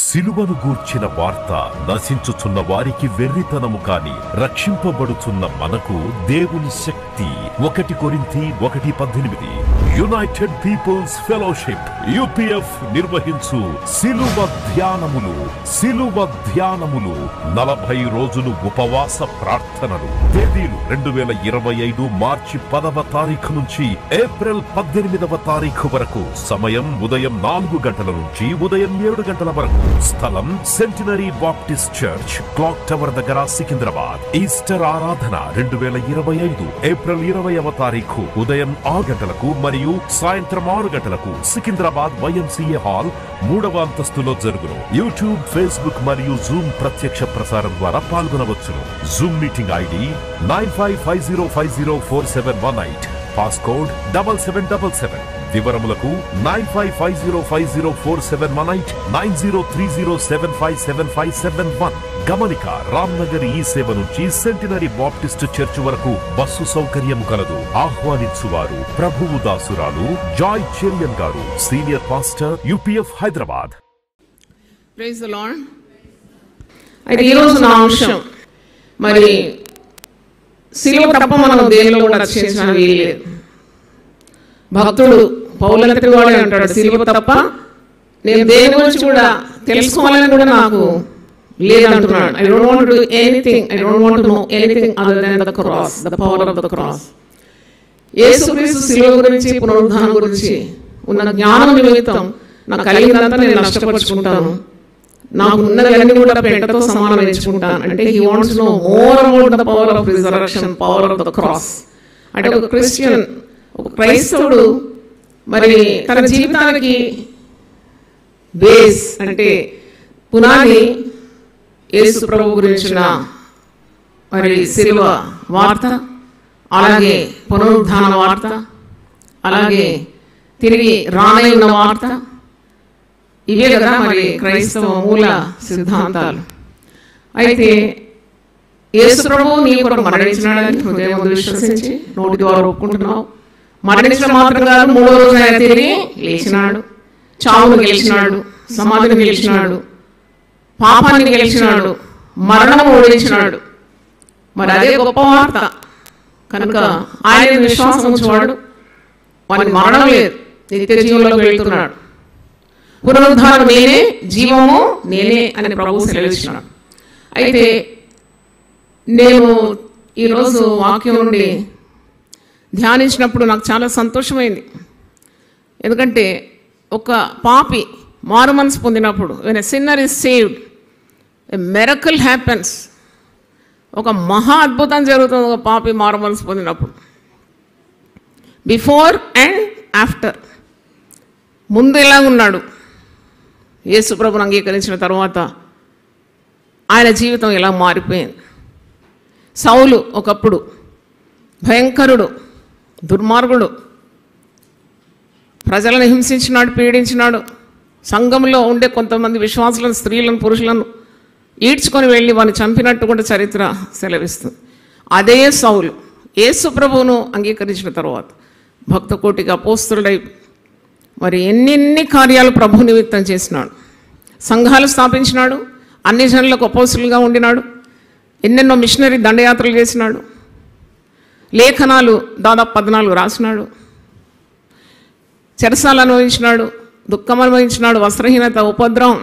సిలువను గూర్చిన వార్త నశించుచున్న వారికి వెర్రితనము కాని రక్షింపబడుచున్న మనకు దేవుని శక్తి. 1 కొరింథీ 1:18. యునైటెడ్ పీపుల్స్ ఫెలోషిప్ UPF నిర్వహించు సిలువ ధ్యానములు 40 రోజులు ఉపవాస ప్రార్థనలు. తేదీలు 2025 మార్చి 10వ తారీఖు నుంచి ఏప్రిల్ 18వ తారీఖు వరకు. సమయం ఉదయం 4 గంటల నుంచి ఉదయం 7 గంటల వరకు. స్థలం centenary Baptist church, clock tower దగ్గర, సికింద్రాబాద్. ఈస్టర్ ఆరాధన 2025 ఏప్రిల్ 20వ తారీఖు ఉదయం 6 గంటలకు మరియు సాయంత్రం 6 గంటలకు సికింద్రాబాద్ YMCA హాల్ 3వ అంతస్తులో జరుగును. యూట్యూబ్, ఫేస్బుక్ మరియు జూమ్ ప్రత్యక్ష ప్రసారం ద్వారా పాల్గొనవచ్చును. Zoom meeting ID 9550504718. పాస్కోడ్ 7777. వివరములకు 9550504718 9030757571. గమనిక, రామ్నగర్ ఈ సేవ నుంచి సెంటినరీ బాప్టిస్ట్ చర్చ్ వరకు బస్సు సౌకర్యం కలదు. ఆహ్వానించువారు ప్రభువు దాసురాలు జాయ్ చెరియన్ గారు, senior pastor UPF Hyderabad. Praise the Lord. అయితే ఈరోజు నా అంశం, మరి సిలువ తప్ప మనం దేనిలో కూడా రక్షించిన వీలేదు. భక్తుడు పౌలంతటి వాడే అంటాడు, సిలువ తప్ప నేను దేని గురించి కూడా తెలుసుకోవాలని కూడా నాకు లేదంటున్నాడు. I don't want to do anything, I don't want to know anything other than the cross, the power of the cross. యేసుక్రీస్తు సిలువ గురించి, పునరుద్ధానం గురించి ఉన్న జ్ఞానం నిమిత్తం నాకు కలిగినంత నేను నష్టపరుచుకుంటాను. నాకు ఉన్నదన్నీ కూడా పెంటతో సమానం ఎంచుకుంటాను. అంటే he wants to know more about the power of resurrection, power of the cross. అంటే ఒక క్రిస్టియన్, ఒక క్రైస్తవుడు మరి తన జీవితానికి బేస్ అంటే పునాది యేసు ప్రభు గురించిన మరి సిలువ వార్త, అలాగే పునరుద్ధాన వార్త, అలాగే తిరిగి రానయ్యున్న వార్త. ఇవే కదా మరి క్రైస్తవ మూల సిద్ధాంతాలు. అయితే యేసు ప్రభువు నీ కొరకు మరణించినాడని హృదయం విశ్వసించి నోటి ద్వారా ఒప్పుకుంటున్నావు. మరణించడం మాత్రం కాదు, 3వ రోజు ఆయన తిరిగి లేచినాడు. చావును గెలిచినాడు, సమాధిని గెలిచినాడు, పాపాన్ని గెలిచినాడు, మరణము ఓడించినాడు. మరి అదే గొప్ప వార్త కనుక ఆయన విశ్వాసం ఉంచేవాడు వానికి మరణం లేదు, నిత్య జీవంలోకి వెళ్తున్నాడు. పునరుద్ధానం నేనే, జీవము నేనే అని ప్రభువు సెలవిస్తున్నాడు. అయితే నేను ఈరోజు వాక్యం నుండి ధ్యానించినప్పుడు నాకు చాలా సంతోషమైంది. ఎందుకంటే ఒక పాపి మారు మనసు పొందినప్పుడు, when a sinner is saved, a miracle happens. ఒక మహా అద్భుతం జరుగుతుంది ఒక పాపి మారు మనసు పొందినప్పుడు. Before and after. ముందు ఎలాగున్నాడు, యేసు ప్రభువును అంగీకరించిన తర్వాత ఆయన జీవితం ఎలా మారిపోయింది. సౌలు ఒకప్పుడు భయంకరుడు, దుర్మార్గుడు, ప్రజలను హింసించినాడు, పీడించినాడు. సంఘంలో ఉండే కొంతమంది విశ్వాసులను, స్త్రీలను, పురుషులను ఈడ్చుకొని వెళ్ళి వారిని చంపినట్టు కూడా చరిత్ర సెలవిస్తుంది. అదే సౌలు యేసు ప్రభువును అంగీకరించిన తర్వాత భక్త కోటికి అపోస్తులుడై మరి ఎన్నెన్ని కార్యాలు ప్రభు నిమిత్తం చేసినాడు. సంఘాలు స్థాపించినాడు, అన్ని జనులకు అపోస్తులుగా ఉండినాడు, ఎన్నెన్నో మిషనరీ దండయాత్రలు చేసినాడు, లేఖనాలు దాదాపు 14 రాసినాడు, చెరసాలు అనుభవించినాడు, దుఃఖం అనుభవించినాడు, వస్త్రహీనత, ఉపద్రవం,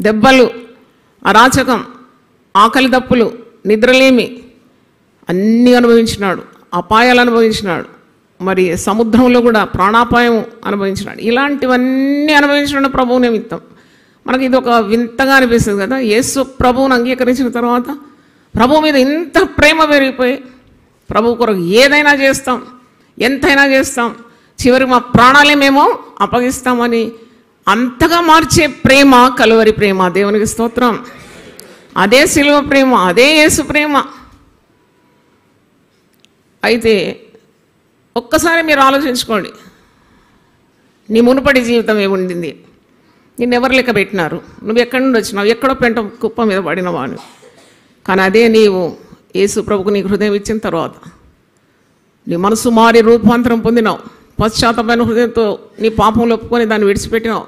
దెబ్బలు, అరాచకం, ఆకలి దప్పులు, నిద్రలేమి అన్నీ అనుభవించినాడు, అపాయాలు అనుభవించినాడు, మరి సముద్రంలో కూడా ప్రాణాపాయం అనుభవించినాడు. ఇలాంటివన్నీ అనుభవించిన ప్రభువు నిమిత్తం మనకి ఇది ఒక వింతగా అనిపిస్తుంది కదా. యేసు ప్రభువును అంగీకరించిన తర్వాత ప్రభువు మీద ఇంత ప్రేమ పెరిగిపోయి ప్రభు కొరకు ఏదైనా చేస్తాం, ఎంతైనా చేస్తాం, చివరికి మా ప్రాణాలే మేము అప్పగిస్తామని అంతగా మార్చే ప్రేమ కలువరి ప్రేమ. దేవునికి స్తోత్రం. అదే సిలువ ప్రేమ, అదే యేసు ప్రేమ. అయితే ఒక్కసారి మీరు ఆలోచించుకోండి, నీ మునుపటి జీవితం ఏముండింది? నిన్ను ఎవరు లెక్క పెట్టినారు? నువ్వు ఎక్కడి నుండి వచ్చినావు? ఎక్కడో పెంట కుప్ప మీద పడినవాడు. కానీ అదే నీవు యేసు ప్రభుకు నీ హృదయం ఇచ్చిన తర్వాత నీ మనసు మారి రూపాంతరం పొందినావు. పశ్చాత్తమైన హృదయంతో నీ పాపంలో ఒప్పుకొని దాన్ని విడిచిపెట్టినావు.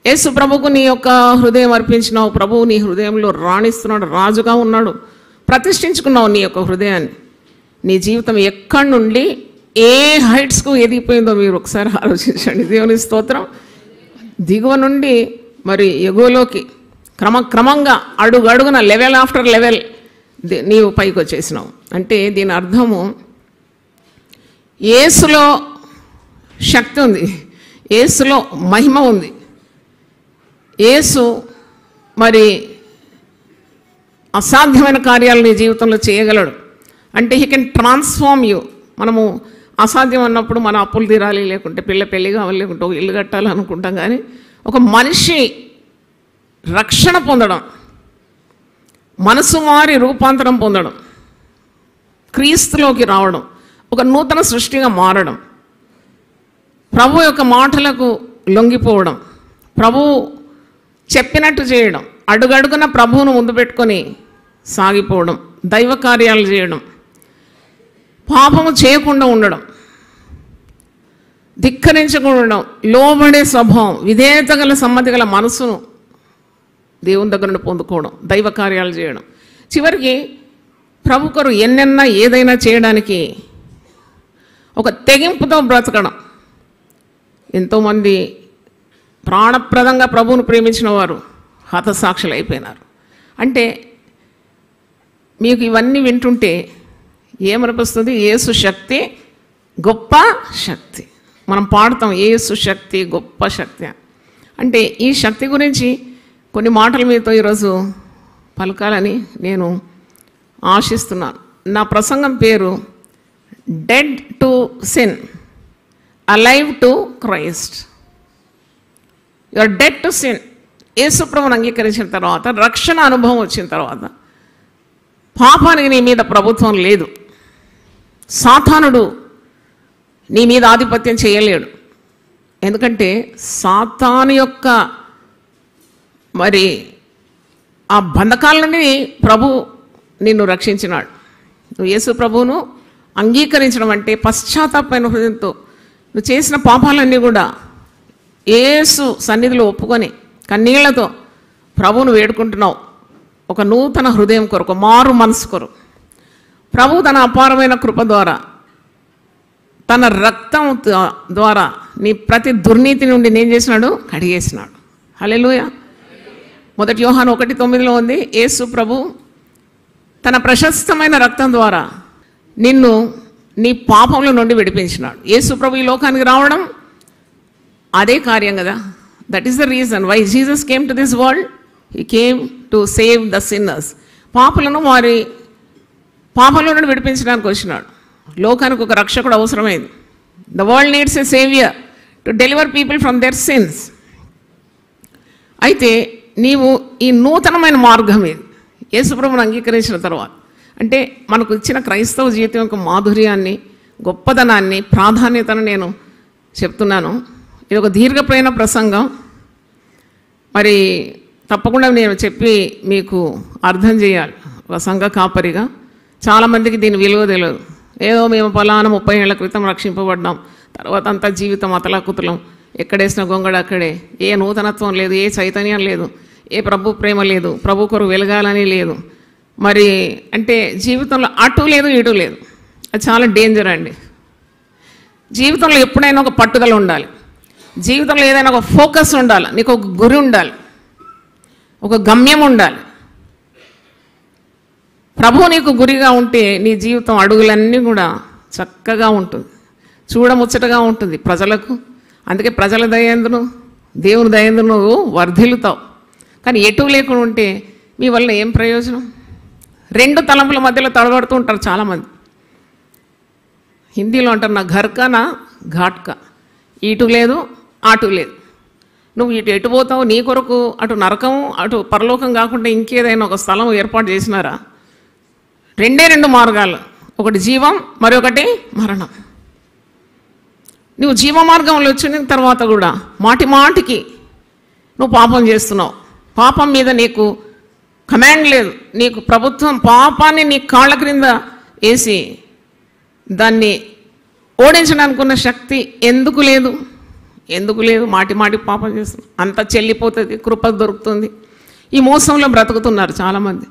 యేసు ప్రభుకు నీ యొక్క హృదయం అర్పించినావు, ప్రభువు నీ హృదయంలో రాణిస్తున్నాడు, రాజుగా ఉన్నాడు, ప్రతిష్ఠించుకున్నావు నీ యొక్క హృదయాన్ని. నీ జీవితం ఎక్కడి నుండి ఏ హైట్స్కు ఎదిగిపోయిందో మీరు ఒకసారి ఆలోచించండి. దేవుని స్తోత్రం. దిగువ నుండి మరి ఎగువలోకి క్రమంగా అడుగడుగున లెవెల్ ఆఫ్టర్ లెవెల్ నీవు పైకి వచ్చేసినావు. అంటే దీని అర్థము యేసులో శక్తి ఉంది, యేసులో మహిమ ఉంది. యేసు మరి అసాధ్యమైన కార్యాలు నీ జీవితంలో చేయగలడు. అంటే హీ కెన్ ట్రాన్స్ఫార్మ్ యూ. మనము అసాధ్యం అన్నప్పుడు మన అప్పులు తీరాలి, లేకుంటే పెళ్ళి కావాలి, లేకుంటే ఒక ఇల్లు కట్టాలి అనుకుంటాం. కానీ ఒక మనిషి రక్షణ పొందడం, మనసు మారి రూపాంతరం పొందడం, క్రీస్తులోకి రావడం, ఒక నూతన సృష్టిగా మారడం, ప్రభు యొక్క మాటలకు లొంగిపోవడం, ప్రభువు చెప్పినట్టు చేయడం, అడుగడుగున ప్రభువును ముందు పెట్టుకొని సాగిపోవడం, దైవ కార్యాలు చేయడం, పాపము చేయకుండా ఉండడం, ధిక్కరించకుండా ఉండడం, లోబడే స్వభావం, విధేయత గల సమ్మతి గల మనసును దేవుని దగ్గర నుండి పొందుకోవడం, దైవ కార్యాలు చేయడం, చివరికి ప్రభు కొరకు ఎన్నెన్నా ఏదైనా చేయడానికి ఒక తెగింపుతో బ్రతకడం. ఎంతోమంది ప్రాణప్రదంగా ప్రభువును ప్రేమించిన వారు హతసాక్షులు అయిపోయినారు. అంటే మీకు ఇవన్నీ వింటుంటే ఏమనిపిస్తుంది? యేసు శక్తి గొప్ప శక్తి. మనం పాడుతాం యేసు శక్తి గొప్ప శక్తి. అంటే ఈ శక్తి గురించి కొన్ని మాటలు మీతో ఈరోజు పలకాలని నేను ఆశిస్తున్నాను. నా ప్రసంగం పేరు dead to sin, alive to Christ. Your dead to sin. యేసు ప్రభువును అంగీకరించిన తర్వాత, రక్షణ అనుభవం వచ్చిన తర్వాత పాపానికి నీ మీద ప్రభుత్వం లేదు. సాతానుడు నీ మీద ఆధిపత్యం చేయలేడు. ఎందుకంటే సాతాను యొక్క మరి ఆ బంధకాల నుండి ప్రభు నిన్ను రక్షించినాడు. నువ్వు యేసు ప్రభువును అంగీకరించడం అంటే పశ్చాత్తాపమైన హృదయంతో నువ్వు చేసిన పాపాలన్నీ కూడా యేసు సన్నిధిలో ఒప్పుకొని కన్నీళ్లతో ప్రభువును వేడుకుంటున్నావు. ఒక నూతన హృదయం కొరకు, మారు మనసు కొరకు. ప్రభు తన అపారమైన కృప ద్వారా, తన రక్తం ద్వారా నీ ప్రతి దుర్నీతి నుండి నేను చేసినాడు, కడిగేసినాడు. హల్లెలూయా. 1 యోహాను 1:9 ఉంది, యేసు ప్రభు తన ప్రశస్తమైన రక్తం ద్వారా నిన్ను నీ పాపముల నుండి విడిపించినాడు. యేసు ప్రభు ఈ లోకానికి రావడం అదే కార్యం కదా. That is the reason why Jesus came to this world. He came to save the sinners. పాపులను వారి పాపంలో నుండి విడిపించడానికి వచ్చినాడు. లోకానికి ఒక రక్షకుడు అవసరమైంది. The world needs a saviour to deliver people from their sins. అయితే నీవు ఈ నూతనమైన మార్గం ఇది యేసుప్రభువును అంగీకరించిన తర్వాత, అంటే మనకు ఇచ్చిన క్రైస్తవ జీవితం యొక్క మాధుర్యాన్ని, గొప్పదనాన్ని, ప్రాధాన్యతను నేను చెప్తున్నాను. ఇది ఒక దీర్ఘమైన ప్రసంగం. మరి తప్పకుండా నేను చెప్పి మీకు అర్థం చేయాలి. ఒక సంఘ కాపరిగా చాలామందికి దీని విలువ తెలియదు. ఏదో మేము పలానా 30 ఏళ్ల క్రితం రక్షింపబడ్డాం, తర్వాత అంతా జీవితం అతలాకుతలం, ఎక్కడేసిన గొంగడ అక్కడే, ఏ నూతనత్వం లేదు, ఏ చైతన్యం లేదు, ఏ ప్రభు ప్రేమ లేదు, ప్రభు కొరకు వెలగాలని లేదు. మరి అంటే జీవితంలో అటు లేదు ఇటు లేదు. అది చాలా డేంజర్ అండి. జీవితంలో ఎప్పుడైనా ఒక పట్టుదల ఉండాలి. జీవితంలో ఏదైనా ఒక ఫోకస్ ఉండాలి. నీకు ఒక గురి ఉండాలి, ఒక గమ్యం ఉండాలి. ప్రభు నీకు గురిగా ఉంటే నీ జీవితం అడుగులన్నీ కూడా చక్కగా ఉంటుంది, చూడముచ్చటగా ఉంటుంది ప్రజలకు. అందుకే ప్రజల దయందును దేవుని దయందును నువ్వు వర్ధిల్లుతావు. కానీ ఎటు లేకుండా ఉంటే మీ వల్ల ఏం ప్రయోజనం? 2 తలంపుల మధ్యలో తడబడుతూ ఉంటారు చాలామంది. హిందీలో అంటారు నా ఘర్కా నా ఘాట్కా. ఇటు లేదు అటు లేదు. నువ్వు ఎటు పోతావు? నీ కొరకు అటు నరకం అటు పరలోకం కాకుండా ఇంకేదైనా ఒక స్థలం ఏర్పాటు చేసినారా? 2 మార్గాలు, ఒకటి జీవం, మరొకటి మరణం. నువ్వు జీవ మార్గంలో వచ్చిన తర్వాత కూడా మాటికి నువ్వు పాపం చేస్తున్నావు. పాపం మీద నీకు కమాండ్ లేదు. నీకు ప్రభుత్వం పాపాన్ని నీ కాళ్ళ క్రింద వేసి దాన్ని ఓడించడానికి ఉన్న శక్తి ఎందుకు లేదు? ఎందుకు లేదు, మాటి మాటి పాపం చేస్తున్నాం, అంత చెల్లిపోతుంది, కృప దొరుకుతుంది. ఈ మోసంలో బ్రతుకుతున్నారు చాలామంది.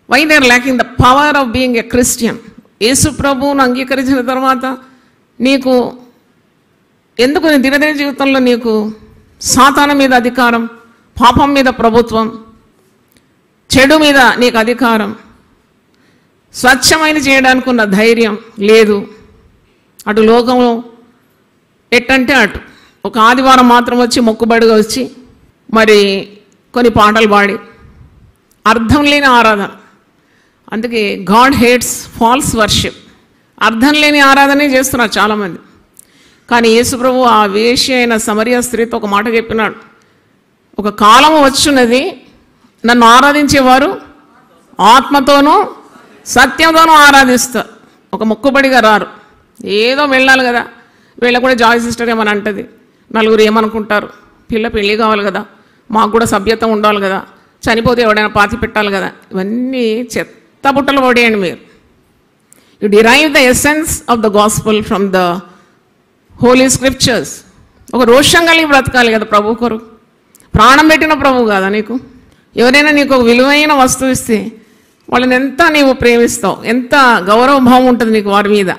Why they are lacking the power of being a Christian. యేసు ప్రభువును అంగీకరించిన తర్వాత నీకు ఎందుకు దినదిన జీవితంలో నీకు సాతాను మీద అధికారం, పాపం మీద ప్రభుత్వం, చెడు మీద నీకు అధికారం, స్వచ్ఛమైన చేయడానికి ఉన్న ధైర్యం లేదు. అటు లోకంలో ఎట్టంటే అటు ఒక ఆదివారం మాత్రం వచ్చి మొక్కుబడిగా వచ్చి మరి కొన్ని పాటలు పాడి అర్థం లేని ఆరాధన. అందుకే గాడ్ హేట్స్ ఫాల్స్ వర్షిప్. అర్థం లేని ఆరాధనే చేస్తున్నారు చాలామంది. కానీ యేసుప్రభు ఆ వేశ్య అయిన సమరియా స్త్రీతో ఒక మాట చెప్పినాడు, ఒక కాలం వచ్చున్నది నన్ను ఆరాధించేవారు ఆత్మతోనూ సత్యంతోనూ ఆరాధిస్తారు, ఒక మొక్కుబడిగా రారు. ఏదో వెళ్ళాలి కదా, వీళ్ళ కూడా జాయ్ సిస్టర్ ఏమని అంటది, నలుగురు ఏమనుకుంటారు, పిల్ల పెళ్ళి కావాలి కదా, మాకు కూడా సభ్యత ఉండాలి కదా, చనిపోతే ఎవడైనా పాతి పెట్టాలి కదా, ఇవన్నీ చెత్త బుట్టలు పడేయండి మీరు. You derive the essence of the gospel from the holy scriptures. ఒక రోషం కలిగి బ్రతకాలి కదా ప్రభు కొరకు. ప్రాణం పెట్టిన ప్రభు కాదా నీకు? ఎవరైనా నీకు ఒక విలువైన వస్తువు ఇస్తే వాళ్ళని ఎంత నీవు ప్రేమిస్తావు, ఎంత గౌరవభావం ఉంటుంది నీకు వారి మీద.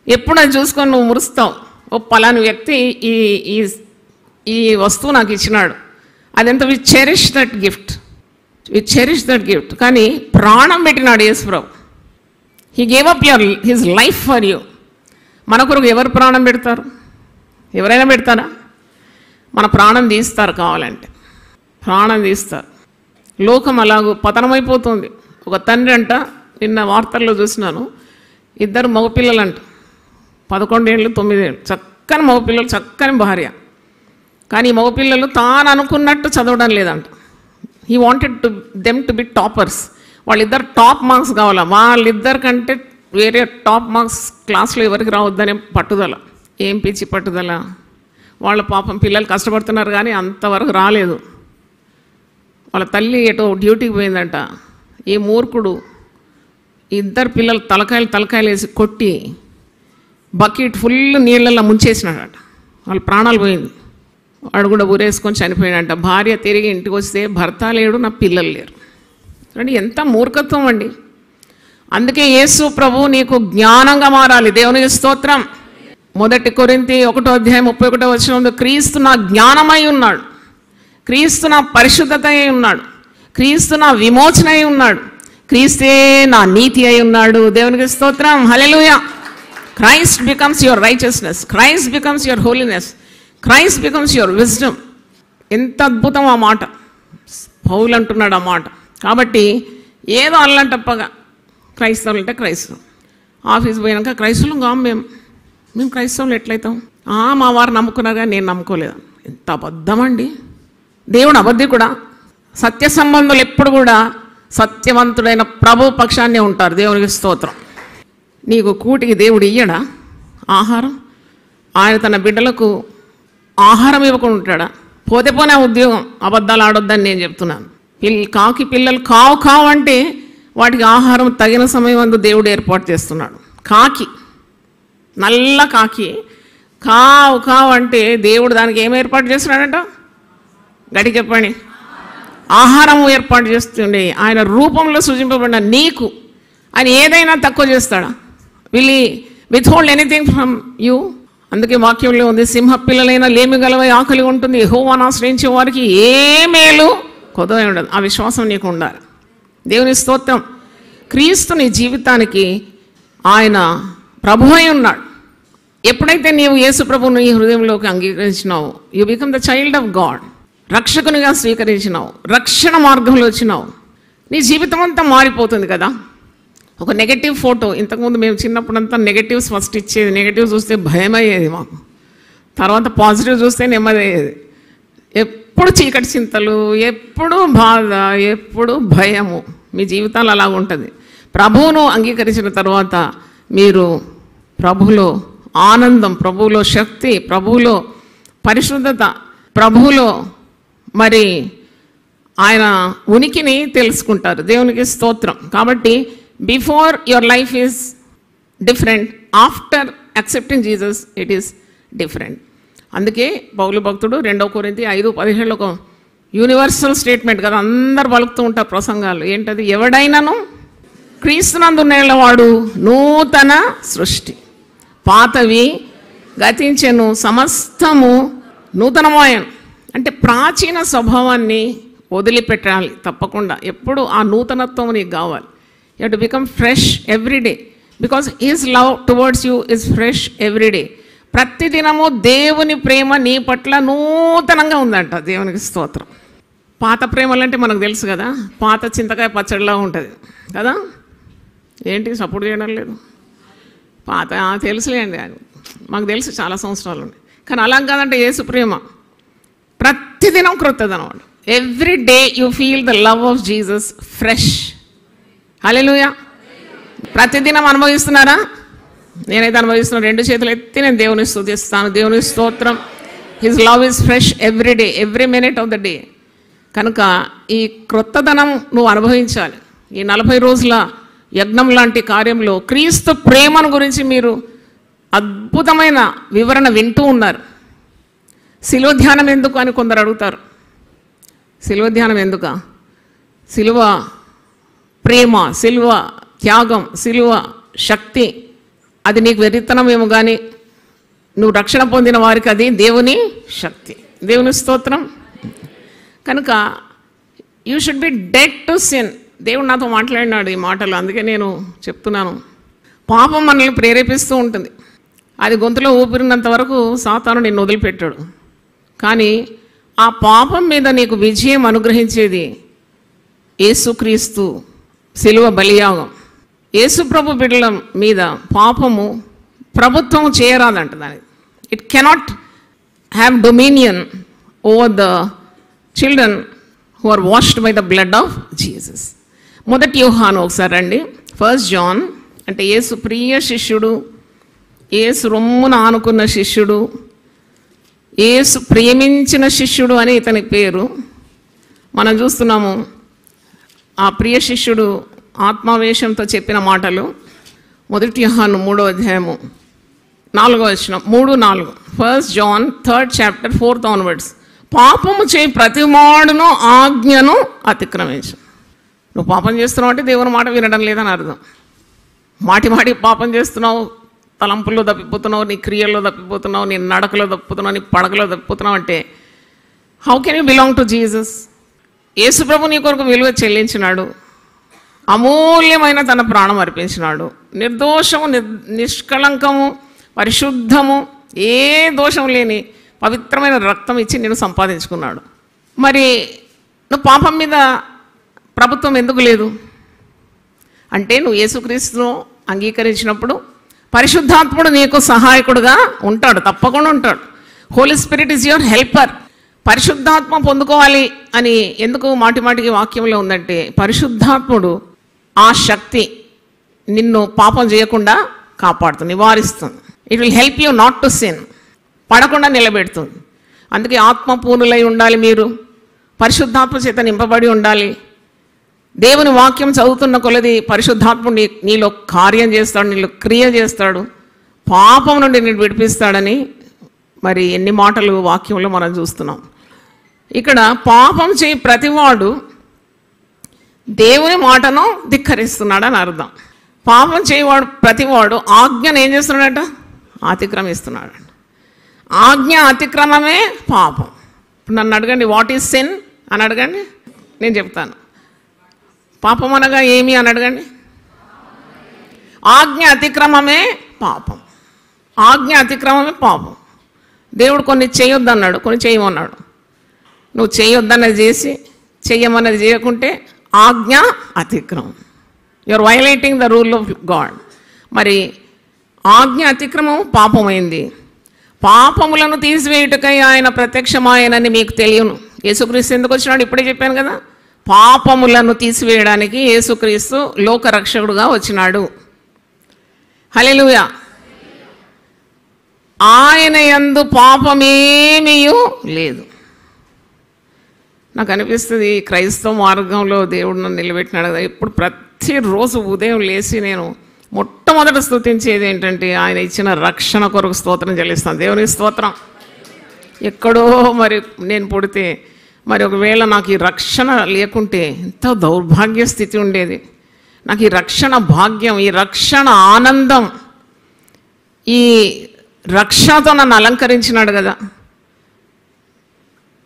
ఎప్పుడు అది చూసుకొని నువ్వు మురుస్తావు, ఓ పలాని వ్యక్తి ఈ ఈ ఈ వస్తువు నాకు ఇచ్చినాడు, అదెంత we cherish that gift, we cherish that gift. కానీ ప్రాణం పెట్టినాడు యేసుప్రభు. He gave up his life for you. మన కొరకు ఎవరు ప్రాణం పెడతారు? ఎవరైనా పెడతారా? మన ప్రాణం తీస్తారు, కావాలంటే ప్రాణం తీస్తారు. లోకం అలాగూ పతనమైపోతుంది. ఒక తండ్రి అంట, నిన్న వార్తల్లో చూసినాను, ఇద్దరు మగపిల్లలంట, 11 ఏళ్ళు 9 ఏళ్ళు, చక్కని మగపిల్లలు, చక్కని భార్య. కానీ ఈ మగపిల్లలు తాను అనుకున్నట్టు చదవడం లేదంట. He wanted them to be toppers. వాళ్ళిద్దరు టాప్ మార్క్స్ కావాలా, వాళ్ళిద్దరి కంటే వేరే టాప్ మార్క్స్ క్లాస్లో ఎవరికి రావద్దనే పట్టుదల. ఏం పిచ్చి పట్టుదల! వాళ్ళ పాపం పిల్లలు కష్టపడుతున్నారు కానీ అంతవరకు రాలేదు. వాళ్ళ తల్లి ఎటో డ్యూటీకి పోయిందంట. ఈ మూర్ఖుడు ఇద్దరు పిల్లలు తలకాయలు వేసి కొట్టి బకెట్ ఫుల్ నీళ్ళల్లో ముంచేసినాడట. వాళ్ళ ప్రాణాలు పోయింది. వాడు కూడా ఊరేసుకొని చనిపోయాడంట. భార్య తిరిగి ఇంటికి వస్తే భర్త లేడు, నా పిల్లలు లేరు. అంటే ఎంత మూర్ఖత్వం అండి. అందుకే యేసు ప్రభు నీకు జ్ఞానంగా మారాలి. దేవునికి స్తోత్రం. 1 కొరింథీ 1:31 క్రీస్తు నా జ్ఞానమై ఉన్నాడు, క్రీస్తు నా పరిశుద్ధత అయి ఉన్నాడు, క్రీస్తు నా విమోచన అయి ఉన్నాడు, క్రీస్తే నా నీతి అయి ఉన్నాడు. దేవునికి స్తోత్రం. హల్లెలూయా. Christ becomes your righteousness, Christ becomes your holiness, Christ becomes your wisdom. ఎంత అద్భుతం ఆ మాట. పౌలు అంటున్నాడు ఆ మాట. కాబట్టి ఏదో అల్లంటప్పగా క్రైస్తవులు అంటే క్రైస్తవం. ఆఫీస్ పోయాక క్రైస్తవులు కాము మేము క్రైస్తవులు ఎట్లయితాం? మా వారు నమ్ముకున్నారు కానీ నేను నమ్ముకోలేదు. ఎంత అబద్ధమండి. దేవుడు అబద్ధి కూడా. సత్య సంబంధులు ఎప్పుడు కూడా సత్యవంతుడైన ప్రభు పక్షాన్నే ఉంటారు. దేవునికి స్తోత్రం. నీకు కూటికి దేవుడు ఇయ్యడా ఆహారం? ఆయన తన బిడ్డలకు ఆహారం ఇవ్వకుండా ఉంటాడా? పోతే పోనే ఉద్యోగం. అబద్ధాలు ఆడొద్దని నేను చెప్తున్నాను. కాకి పిల్లలు కావు అంటే వాటికి ఆహారం తగిన సమయం అందు దేవుడు ఏర్పాటు చేస్తున్నాడు. కాకి, నల్ల కాకి కావు అంటే దేవుడు దానికి ఏం ఏర్పాటు చేస్తున్నాడంట? గడి చెప్పండి. ఆహారం ఏర్పాటు చేస్తుండే. ఆయన రూపంలో సృజింపబడిన నీకు ఆయన ఏదైనా తక్కువ చేస్తాడా? Will he withhold anything from you? అందుకే వాక్యంలో ఉంది, సింహ పిల్లలైనా లేమి గలవై ఆకలి ఉంటుంది, యెహోవాను ఆశ్రయించే వారికి ఏ మేలు కొదవై ఉండదు. ఆ విశ్వాసం నీకు ఉండాలి. దేవుని స్తోత్రం. క్రీస్తు నీ జీవితానికి ఆయన ప్రభు అయి ఉన్నాడు. ఎప్పుడైతే నీవు యేసు ప్రభువును ఈ హృదయంలోకి అంగీకరించినావు, you become the child of God. రక్షకునిగా స్వీకరించినావు, రక్షణ మార్గంలో వచ్చినావు, నీ జీవితం అంతా మారిపోతుంది కదా. ఒక నెగటివ్ ఫోటో, ఇంతకుముందు మేము చిన్నప్పుడంతా నెగటివ్స్ ఫస్ట్ ఇచ్చేది. నెగటివ్ చూస్తే భయం అయ్యేది మాకు, తర్వాత పాజిటివ్ చూస్తే నెమ్మది అయ్యేది. ఎప్పుడు చీకటి చింతలు, ఎప్పుడు బాధ, ఎప్పుడు భయము. మీ జీవితాలు అలాగ ఉంటుంది. ప్రభువును అంగీకరించిన తర్వాత మీరు ప్రభువులో ఆనందం, ప్రభువులో శక్తి, ప్రభువులో పరిశుద్ధత, ప్రభువులో మరి ఆయన ఉనికిని తెలుసుకుంటారు. దేవునికి స్తోత్రం. కాబట్టి before your life is different, after accepting Jesus it is different. అందుకే పౌలు భక్తుడు 2 కొరింథీ 5:17 ఒక యూనివర్సల్ స్టేట్మెంట్ కదా, అందరు పలుకుతూ ఉంటారు ప్రసంగాలు. ఏంటది? ఎవడైనాను క్రీస్తునందున్నవాడు నూతన సృష్టి, పాతవి గతించెను, సమస్తము నూతనమాయను. అంటే ప్రాచీన స్వభావాన్ని వదిలిపెట్టాలి తప్పకుండా. ఎప్పుడు ఆ నూతనత్వం నీకు కావాలి. You have to become fresh everyday because his love towards you is fresh everyday. ప్రతిదినము దేవుని ప్రేమ నీ పట్ల నూతనంగా ఉందంట. దేవునికి స్తోత్రం. పాత ప్రేమలంటే మనకు తెలుసు కదా, పాత చింతకాయ పచ్చడిలా ఉంటుంది కదా. ఏంటి సపోర్ట్ చేయడం లేదు? పాత తెలుసులేండి, మాకు తెలుసు చాలా సంవత్సరాలు ఉంది. కానీ అలా కాదంటే యేసు ప్రేమ ప్రతిదినం క్రొత్తదనమాట. Every day you feel the love of Jesus fresh. హల్లెలూయా. ప్రతిదినం అనుభవిస్తున్నారా? నేనైతే అనుభవిస్తున్నాను. 2 చేతులు ఎత్తి నేను దేవుని స్తుతిస్తాను. దేవుని స్తోత్రం. His love is fresh every day, every minute of the day. కనుక ఈ క్రొత్తదనం నువ్వు అనుభవించాలి. ఈ 40 రోజుల యజ్ఞం లాంటి కార్యంలో క్రీస్తు ప్రేమను గురించి మీరు అద్భుతమైన వివరణ వింటూ ఉన్నారు. శిలువ ధ్యానం ఎందుకు అని కొందరు అడుగుతారు. శిలువ ధ్యానం ఎందుక? శిలువ ప్రేమ, శిలువ త్యాగం, శిలువ శక్తి అది నీకు వెరితనమేమో కానీ నువ్వు రక్షణ పొందిన వారికి అది దేవుని శక్తి. దేవుని స్తోత్రం. కనుక you should be dead to sin. దేవుడు నాతో మాట్లాడినాడు ఈ మాటలు, అందుకే నేను చెప్తున్నాను. పాపం మనల్ని ప్రేరేపిస్తూ ఉంటుంది. అది గొంతులో ఊపిరినంత వరకు సాతాను నిన్ను వదిలిపెట్టాడు. కానీ ఆ పాపం మీద నీకు విజయం అనుగ్రహించేది యేసుక్రీస్తు శిలువ బలియాగం. యేసు ప్రభు బిడ్డల మీద పాపము ప్రభుత్వం చేయరాదంట. దానికి it cannot have dominion over the children who are washed by the blood of Jesus. 1 యోహాను ఒకసారి రండి. 1 జాన్ అంటే యేసు ప్రియ శిష్యుడు, యేసు రొమ్మున ఆనుకున్న శిష్యుడు, యేసు ప్రేమించిన శిష్యుడు అని ఇతని పేరు. మనం చూస్తున్నాము ఆ ప్రియ శిష్యుడు ఆత్మావేశంతో చెప్పిన మాటలు. 1 యోహాను 3వ అధ్యాయము 4వ వచనం, 3-4. 1 John 3rd chapter 4th onwards. పాపము చేయి ప్రతివాడును ఆజ్ఞను అతిక్రమించు. నువ్వు పాపం చేస్తున్నావు అంటే దేవుని మాట వినడం లేదని అర్థం. మాటి పాపం చేస్తున్నావు, తలంపుల్లో తప్పిపోతున్నావు, నీ క్రియల్లో తప్పిపోతున్నావు, నీ నడకలో తప్పిపోతున్నావు, నీ పడకలో తప్పిపోతున్నావు అంటే how can you belong to Jesus? యేసు ప్రభు నీ కొరకు విలువ చెల్లించినాడు, అమూల్యమైన తన ప్రాణం అర్పించినాడు. నిర్దోషము, నిష్కళంకము, పరిశుద్ధము, ఏ దోషం లేని పవిత్రమైన రక్తం ఇచ్చి నేను సంపాదించుకున్నాడు. మరి నువ్వు పాపం మీద ప్రభుత్వం ఎందుకు లేదు అంటే నువ్వు యేసుక్రీస్తును అంగీకరించినప్పుడు పరిశుద్ధాత్ముడు నీకు సహాయకుడుగా ఉంటాడు, తప్పకుండా ఉంటాడు. Holy spirit is your helper. పరిశుద్ధాత్మ పొందుకోవాలి అని ఎందుకు మాటిమాటికి వాక్యంలో ఉందంటే పరిశుద్ధాత్ముడు ఆ శక్తి నిన్ను పాపం చేయకుండా కాపాడుతుంది, నివారిస్తుంది. It will help you not to sin. పడకుండా నిలబెడుతుంది. అందుకే ఆత్మపూర్ణులై ఉండాలి, మీరు పరిశుద్ధాత్మ చేత నింపబడి ఉండాలి. దేవుని వాక్యం చదువుతున్న కొలది పరిశుద్ధాత్ముడు నీలో కార్యం చేస్తాడు, నీలో క్రియ చేస్తాడు, పాపం నుండి నేను విడిపిస్తాడని మరి ఎన్ని మాటలు వాక్యంలో మనం చూస్తున్నాం. ఇక్కడ పాపం చేయి ప్రతివాడు దేవుని మాటను ధిక్కరిస్తున్నాడు అని అర్థం. పాపం చేయవాడు ప్రతివాడు ఆజ్ఞను ఏం చేస్తున్నాడట? అతిక్రమిస్తున్నాడు. ఆజ్ఞ అతిక్రమమే పాపం. ఇప్పుడు నన్ను అడగండి, వాట్ ఈజ్ సిన్ అని అడగండి, నేను చెప్తాను. పాపం అనగా ఏమి అని అడగండి. ఆజ్ఞ అతిక్రమమే పాపం. ఆజ్ఞ అతిక్రమమే పాపం. దేవుడు కొన్ని చేయొద్దన్నాడు, కొన్ని చేయమన్నాడు. నువ్వు చేయొద్దన్నది చేసి చెయ్యమన్నది చేయకుంటే ఆజ్ఞ అతిక్రమం. You are violating the rule of God. మరి ఆజ్ఞ అతిక్రమం పాపమైంది. పాపములను తీసివేయుటకై ఆయన ప్రత్యక్షమాయనని మీకు తెలియను. యేసుక్రీస్తు ఎందుకు వచ్చినాడు? ఇప్పుడే చెప్పాను కదా, పాపములను తీసివేయడానికి యేసుక్రీస్తు లోకరక్షకుడుగా వచ్చినాడు. హల్లెలూయా. ఆయన యందు పాపమేమీ లేదు. నాకు అనిపిస్తుంది క్రైస్తవ మార్గంలో దేవుడు నన్ను నిలబెట్టినాడు కదా. ఇప్పుడు ప్రతిరోజు ఉదయం లేచి నేను మొట్టమొదట స్తుతించేది ఏంటంటే ఆయన ఇచ్చిన రక్షణ కొరకు స్తోత్రం చెల్లిస్తాను. దేవుని స్తోత్రం. ఎక్కడో మరి నేను పుడితే మరి ఒకవేళ నాకు ఈ రక్షణ లేకుంటే ఎంతో దౌర్భాగ్య స్థితి ఉండేది. నాకు ఈ రక్షణ భాగ్యం, ఈ రక్షణ ఆనందం, ఈ రక్షతో నన్ను అలంకరించినాడు కదా.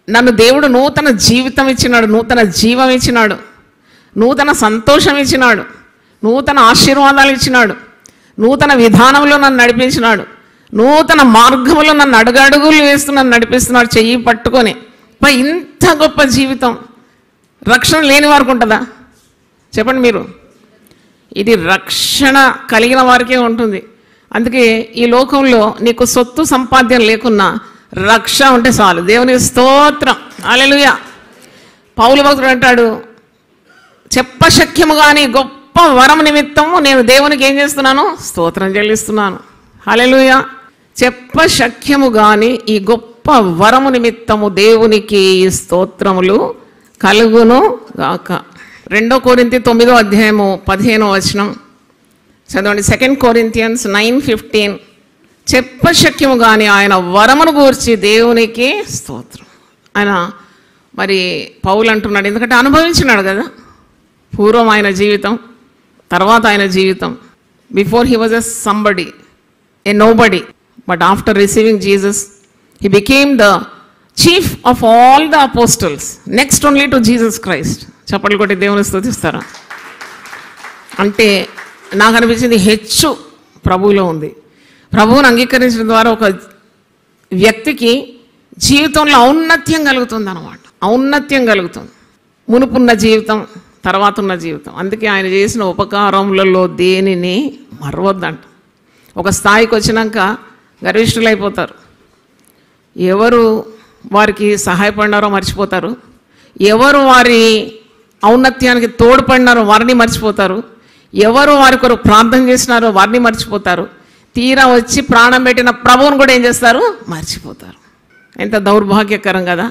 నన్ను దేవుడు నూతన జీవితం ఇచ్చినాడు, నూతన జీవం ఇచ్చినాడు, నూతన సంతోషం ఇచ్చినాడు, నూతన ఆశీర్వాదాలు ఇచ్చినాడు, నూతన విధానంలో నన్ను నడిపించినాడు, నూతన మార్గంలో నన్ను అడుగడుగులు వేస్తూ నన్ను నడిపిస్తున్నాడు చెయ్యి పట్టుకొని. ఇంత గొప్ప జీవితం రక్షణ లేని వారికి ఉంటుందా చెప్పండి మీరు? ఇది రక్షణ కలిగిన వారికే ఉంటుంది. అందుకే ఈ లోకంలో నీకు సొత్తు సంపాద్యం లేకున్నా రక్ష ఉంటే చాలు. దేవునికి స్తోత్రం, హల్లెలూయా. పౌలు భక్తుడు అంటాడు, చెప్పశక్యము కానీ గొప్ప వరం నిమిత్తము నేను దేవునికి ఏం చేస్తున్నాను? స్తోత్రం చెల్లిస్తున్నాను. హల్లెలూయా. చెప్పశక్యము కానీ ఈ గొప్ప వరము నిమిత్తము దేవునికి స్తోత్రములు కలుగును గాక. 2 కొరింథీ 9:15 చదవండి. 2 Corinthians 9:15. చెప్పశక్యము కానీ ఆయన వరమును గూర్చి దేవునికి స్తోత్రం. ఆయన మరి పౌలు అంటున్నాడు, ఎందుకంటే అనుభవించినాడు కదా. పూర్వం ఆయన జీవితం, తర్వాత ఆయన జీవితం. Before he was a somebody, A nobody, but after receiving Jesus he became the chief of all the apostles, next only to Jesus Christ. చప్పట్లు కొట్టి దేవుని స్తుతిస్తారా? అంటే నాకు అనిపించింది హెచ్చు ప్రభువులో ఉంది. ప్రభువుని అంగీకరించడం ద్వారా ఒక వ్యక్తికి జీవితంలో ఔన్నత్యం కలుగుతుంది అన్నమాట. ఔన్నత్యం కలుగుతుంది. మునుపున్న జీవితం, తర్వాత ఉన్న జీవితం. అందుకే ఆయన చేసిన ఉపకారములలో దేనిని మరవద్దంట. ఒక స్థాయికి వచ్చినాక గర్విష్ఠులైపోతారు. ఎవరు వారికి సహాయపడినారో మర్చిపోతారు, ఎవరు వారి ఔన్నత్యానికి తోడ్పడినారో వారిని మర్చిపోతారు, ఎవరు వారి కొరకు ప్రార్థన చేసినారో వారిని మర్చిపోతారు. తీరా వచ్చి ప్రాణం పెట్టిన ప్రభువును కూడా ఏం చేస్తారు? మర్చిపోతారు. ఎంత దౌర్భాగ్యకరం కదా.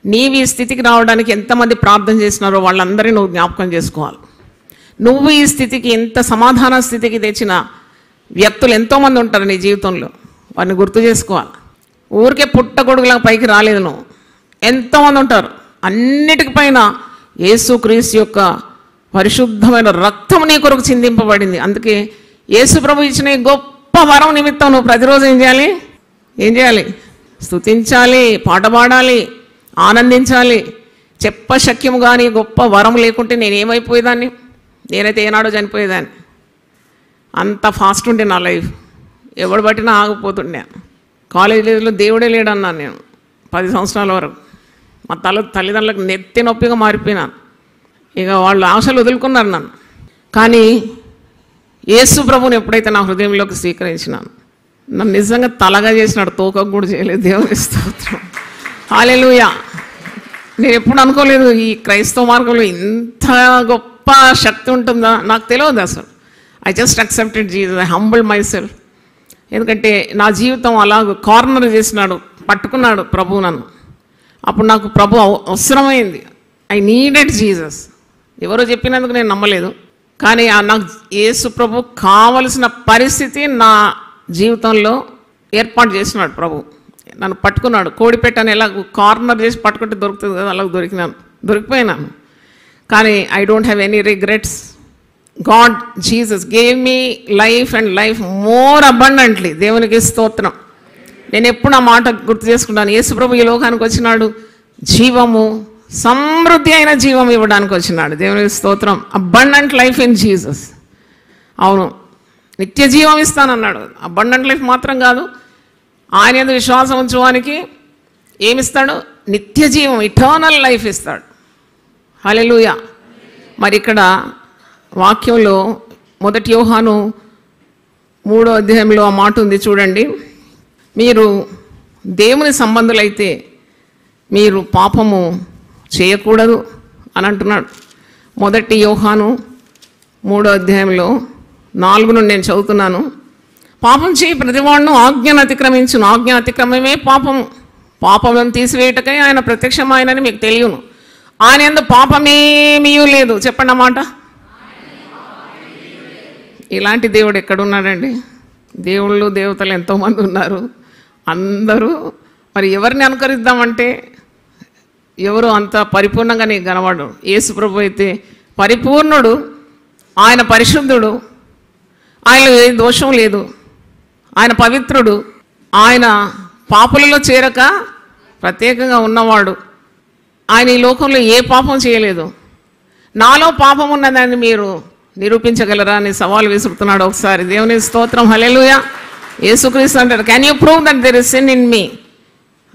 నీవు ఈ స్థితికి రావడానికి ఎంతమంది ప్రార్థన చేసినారో వాళ్ళందరినీ నువ్వు జ్ఞాపకం చేసుకోవాలి. నువ్వు ఈ స్థితికి, ఎంత సమాధాన స్థితికి తెచ్చిన వ్యక్తులు ఎంతోమంది ఉంటారు నీ జీవితంలో, వారిని గుర్తు చేసుకోవాలి. ఊరికే పుట్టగొడుగులా పైకి రాలేదు నువ్వు. ఎంతోమంది ఉంటారు. అన్నిటికి పైన యేసుక్రీస్తు యొక్క పరిశుద్ధమైన రక్తం నీ కొరకు చిందింపబడింది. అందుకే యేసు ప్రభు ఇచ్చిన గొప్ప వరం నిమిత్తం నువ్వు ప్రతిరోజు ఏం చేయాలి? స్తుతించాలి, పాట పాడాలి, ఆనందించాలి. చెప్పశక్యము కానీ గొప్ప వరం లేకుంటే నేనేమైపోయేదాన్ని? నేనైతే ఏనాడో చనిపోయేదాన్ని. అంత ఫాస్ట్ ఉంటే నా లైఫ్, ఎవడు బట్టినా ఆగిపోతుండే. కాలేజీలో దేవుడే లేడన్నాను నేను 10 సంవత్సరాల వరకు. మా తల్లిదండ్రులకు నెత్తి నొప్పిగా మారిపోయినాను. ఇక వాళ్ళు ఆశలు వదులుకున్నారు నన్ను. కానీ యేసు ప్రభువుని ఎప్పుడైతే నా హృదయంలోకి స్వీకరించినాను, నన్ను నిజంగా తలగా చేసినాడు, తోకకు కూడా చేయలేదు. దేవుని స్తోత్రం, హల్లెలూయా. నేను ఎప్పుడు అనుకోలేదు ఈ క్రైస్తవ మార్గంలో ఇంత గొప్ప శక్తి ఉంటుందా. నాకు తెలియదు అసలు. I just accepted Jesus, I humbled my self. ఎందుకంటే నా జీవితం అలాగ కార్నర్ చేసినాడు, పట్టుకున్నాడు ప్రభు నన్ను. అప్పుడు నాకు ప్రభు అవసరమైంది. I needed Jesus. ఎవరో చెప్పినందుకు నేను నమ్మలేదు, కానీ నాకు యేసు ప్రభు కావలసిన పరిస్థితి నా జీవితంలో ఏర్పాటు చేసినాడు ప్రభు. నన్ను పట్టుకున్నాడు. కోడిపెట్టని ఎలా కార్నర్ చేసి పట్టుకుంటే దొరుకుతుంది కదా, అలాగ దొరికిపోయినాను. కానీ I don't have any regrets. God Jesus gave me life and life more abundantly. దేవునికి స్తోత్రం. నేను ఎప్పుడు ఆ మాట గుర్తు చేసుకుంటాను. యేసు ప్రభు ఈ లోకానికి వచ్చినాడు జీవము, సమృద్ధి అయిన జీవం ఇవ్వడానికి వచ్చినాడు. దేవునికి స్తోత్రం. Abundant life in Jesus. అవును, నిత్య జీవం ఇస్తానన్నాడు. అబండెంట్ లైఫ్ మాత్రం కాదు, ఆయన యందు విశ్వాసం ఉంచువానికి ఏమిస్తాడు? నిత్య జీవం, ఇటర్నల్ లైఫ్ ఇస్తాడు. హల్లెలూయా. మరి ఇక్కడ వాక్యంలో 1 యోహాను 3:3 ఆ మాట ఉంది చూడండి. మీరు దేవుని సంబంధులైతే మీరు పాపము చేయకూడదు అని అంటున్నాడు. 1 యోహాను 3:4 నుండి నేను చదువుతున్నాను. పాపం చేయి ప్రతివాడును ఆజ్ఞను అతిక్రమించును, ఆజ్ఞ అతిక్రమమే పాపము. పాపములను తీసివేయటకై ఆయన ప్రత్యక్షమాయనని మీకు తెలియను. ఆయన యందు పాపమేమీ లేదు. చెప్పండి అన్నమాట. ఇలాంటి దేవుడు ఎక్కడున్నాడండి? దేవుళ్ళు దేవతలు ఎంతోమంది ఉన్నారు. అందరూ మరి ఎవరిని అనుకరిద్దామంటే ఎవరు అంత పరిపూర్ణంగా నీకు కనబడు. యేసు ప్రభు అయితే పరిపూర్ణుడు, ఆయన పరిశుద్ధుడు, ఆయనలో ఏ దోషం లేదు, ఆయన పవిత్రుడు, ఆయన పాపులలో చేరక ప్రత్యేకంగా ఉన్నవాడు, ఆయన ఈ లోకంలో ఏ పాపం చేయలేదు. నాలో పాపం ఉన్నదాన్ని మీరు నిరూపించగలరా అని సవాల్ విసురుతున్నాడు. ఒకసారి దేవుని స్తోత్రం, హల్లెలూయా. యేసుక్రీస్తు అంటాడు, can you prove that there is sin in me?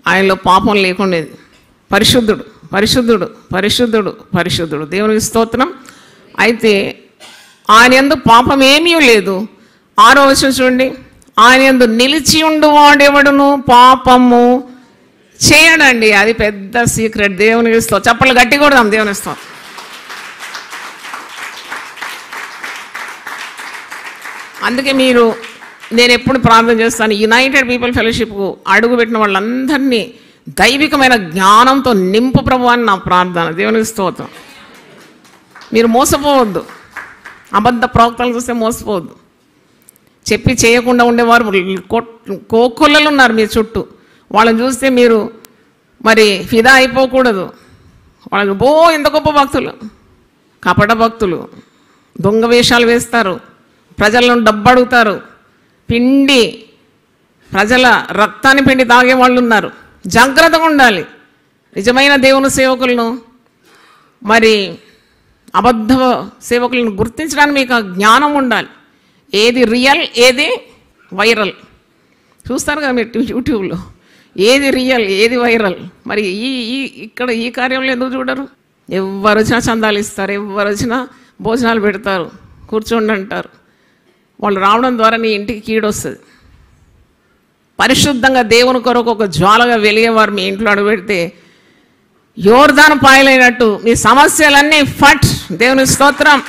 ఆయనలో పాపం లేకుండేది. పరిశుద్ధుడు, పరిశుద్ధుడు, పరిశుద్ధుడు, పరిశుద్ధుడు. దేవునికి స్తోత్రం. అయితే ఆయన యందు పాపం ఏమీ లేదు. 6వ వచనం చూడండి, ఆయన యందు నిలిచి ఉండువాడెవడును పాపము చేయడండి. అది పెద్ద సీక్రెట్. దేవునికి స్తోత్రం. చప్పట్లు గట్టి కొడదాం. దేవునికి స్తోత్రం. అందుకే నేను ఎప్పుడు ప్రార్థన చేస్తాను, యునైటెడ్ పీపుల్ ఫెలోషిప్కు అడుగుపెట్టిన వాళ్ళందరినీ దైవికమైన జ్ఞానంతో నింపు ప్రభు అని నా ప్రార్థన. దేవునికి స్తోత్రం. మీరు మోసపోవద్దు. అబద్ధ ప్రవక్తలు చూస్తే మోసపోవద్దు. చెప్పి చేయకుండా ఉండేవారు కోకొల్లలు ఉన్నారు మీ చుట్టూ. వాళ్ళని చూస్తే మీరు మరి ఫిదా అయిపోకూడదు. వాళ్ళకి ఎంత గొప్ప భక్తులు, కపట భక్తులు, దొంగ వేషాలు వేస్తారు, ప్రజలను డబ్బు అడుగుతారు, ప్రజల రక్తాన్ని పిండి తాగే వాళ్ళు ఉన్నారు. జాగ్రత్తగా ఉండాలి. నిజమైన దేవుని సేవకులను మరి అబద్ధ సేవకులను గుర్తించడానికి మీకు ఆ జ్ఞానం ఉండాలి. ఏది రియల్, ఏది వైరల్. చూస్తారు కదా మీరు యూట్యూబ్లో, ఏది రియల్, ఏది వైరల్. మరి ఇక్కడ ఈ కార్యంలో ఎందుకు చూడరు? ఎవరు వచ్చినా చందాలు ఇస్తారు, ఎవరు వచ్చినా భోజనాలు పెడతారు, కూర్చోండి అంటారు. వాళ్ళు రావడం ద్వారా నీ ఇంటికి కీడొస్తుంది. పరిశుద్ధంగా దేవుని కొరకు ఒక జ్వాలగా వెలిగేవారు మీ ఇంట్లో అడుగుపెడితే యోర్దాను పాయలైనట్టు మీ సమస్యలన్నీ ఫట్. దేవుని స్తోత్రం.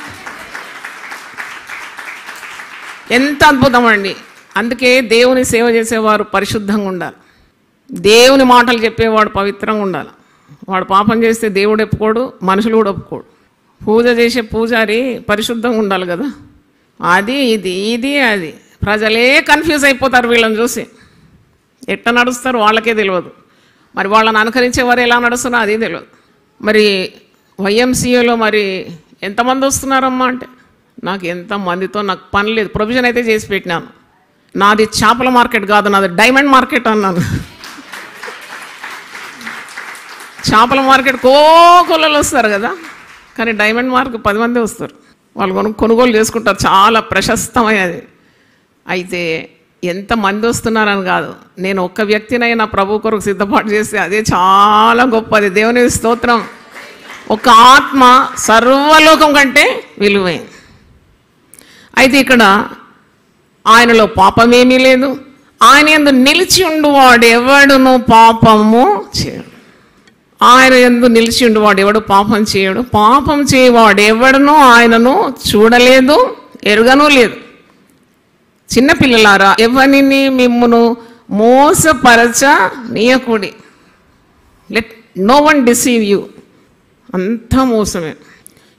ఎంత అద్భుతం అండి. అందుకే దేవుని సేవ చేసేవారు పరిశుద్ధంగా ఉండాలి. దేవుని మాటలు చెప్పేవాడు పవిత్రంగా ఉండాలి. వాడు పాపం చేస్తే దేవుడు ఒప్పుకోడు, మనుషులు కూడా ఒప్పుకోడు. పూజ చేసే పూజారి పరిశుద్ధంగా ఉండాలి కదా. అది అది ప్రజలే కన్ఫ్యూజ్ అయిపోతారు వీళ్ళని చూసి. ఎట్లా నడుస్తారు వాళ్ళకే తెలియదు. మరి వాళ్ళని అనుకరించేవారు ఎలా నడుస్తున్నారో అది తెలియదు. మరి వైఎంసీఏలో మరి ఎంతమంది వస్తున్నారమ్మా అంటే, నాకు ఎంతమందితో నాకు పని లేదు, ప్రొవిజన్ అయితే చేసి పెట్టినాను. నాది చేపల మార్కెట్ కాదు, నాది డైమండ్ మార్కెట్ అన్నాను. చేపల మార్కెట్ కోకొల్లలు వస్తారు కదా, కానీ డైమండ్ మార్కెట్ 10 మంది వస్తారు. వాళ్ళు కొనుగోలు చేసుకుంటారు. చాలా ప్రశస్తమైనది. అయితే ఎంతమంది వస్తున్నారని కాదు, నేను ఒక్క వ్యక్తినైనా ప్రభు కొరకు సిద్ధపాటు చేస్తే అదే చాలా గొప్పది. దేవుని స్తోత్రం. ఒక ఆత్మ సర్వలోకం కంటే విలువైంది. అయితే ఇక్కడ ఆయనలో పాపమేమీ లేదు. ఆయన యందు నిలిచి ఉండువాడు ఎవడును పాపము చేయడు. ఆయన యందు నిలిచి ఉండువాడు ఎవడు పాపం చేయడు. పాపం చేయవాడు ఎవడును ఆయనను చూడలేదు, ఎరుగను లేదు. చిన్నపిల్లలారా, ఎవరిని మిమ్మును మోసపరచ నీయకుడి. Let no one deceive you. అంతా మోసమే.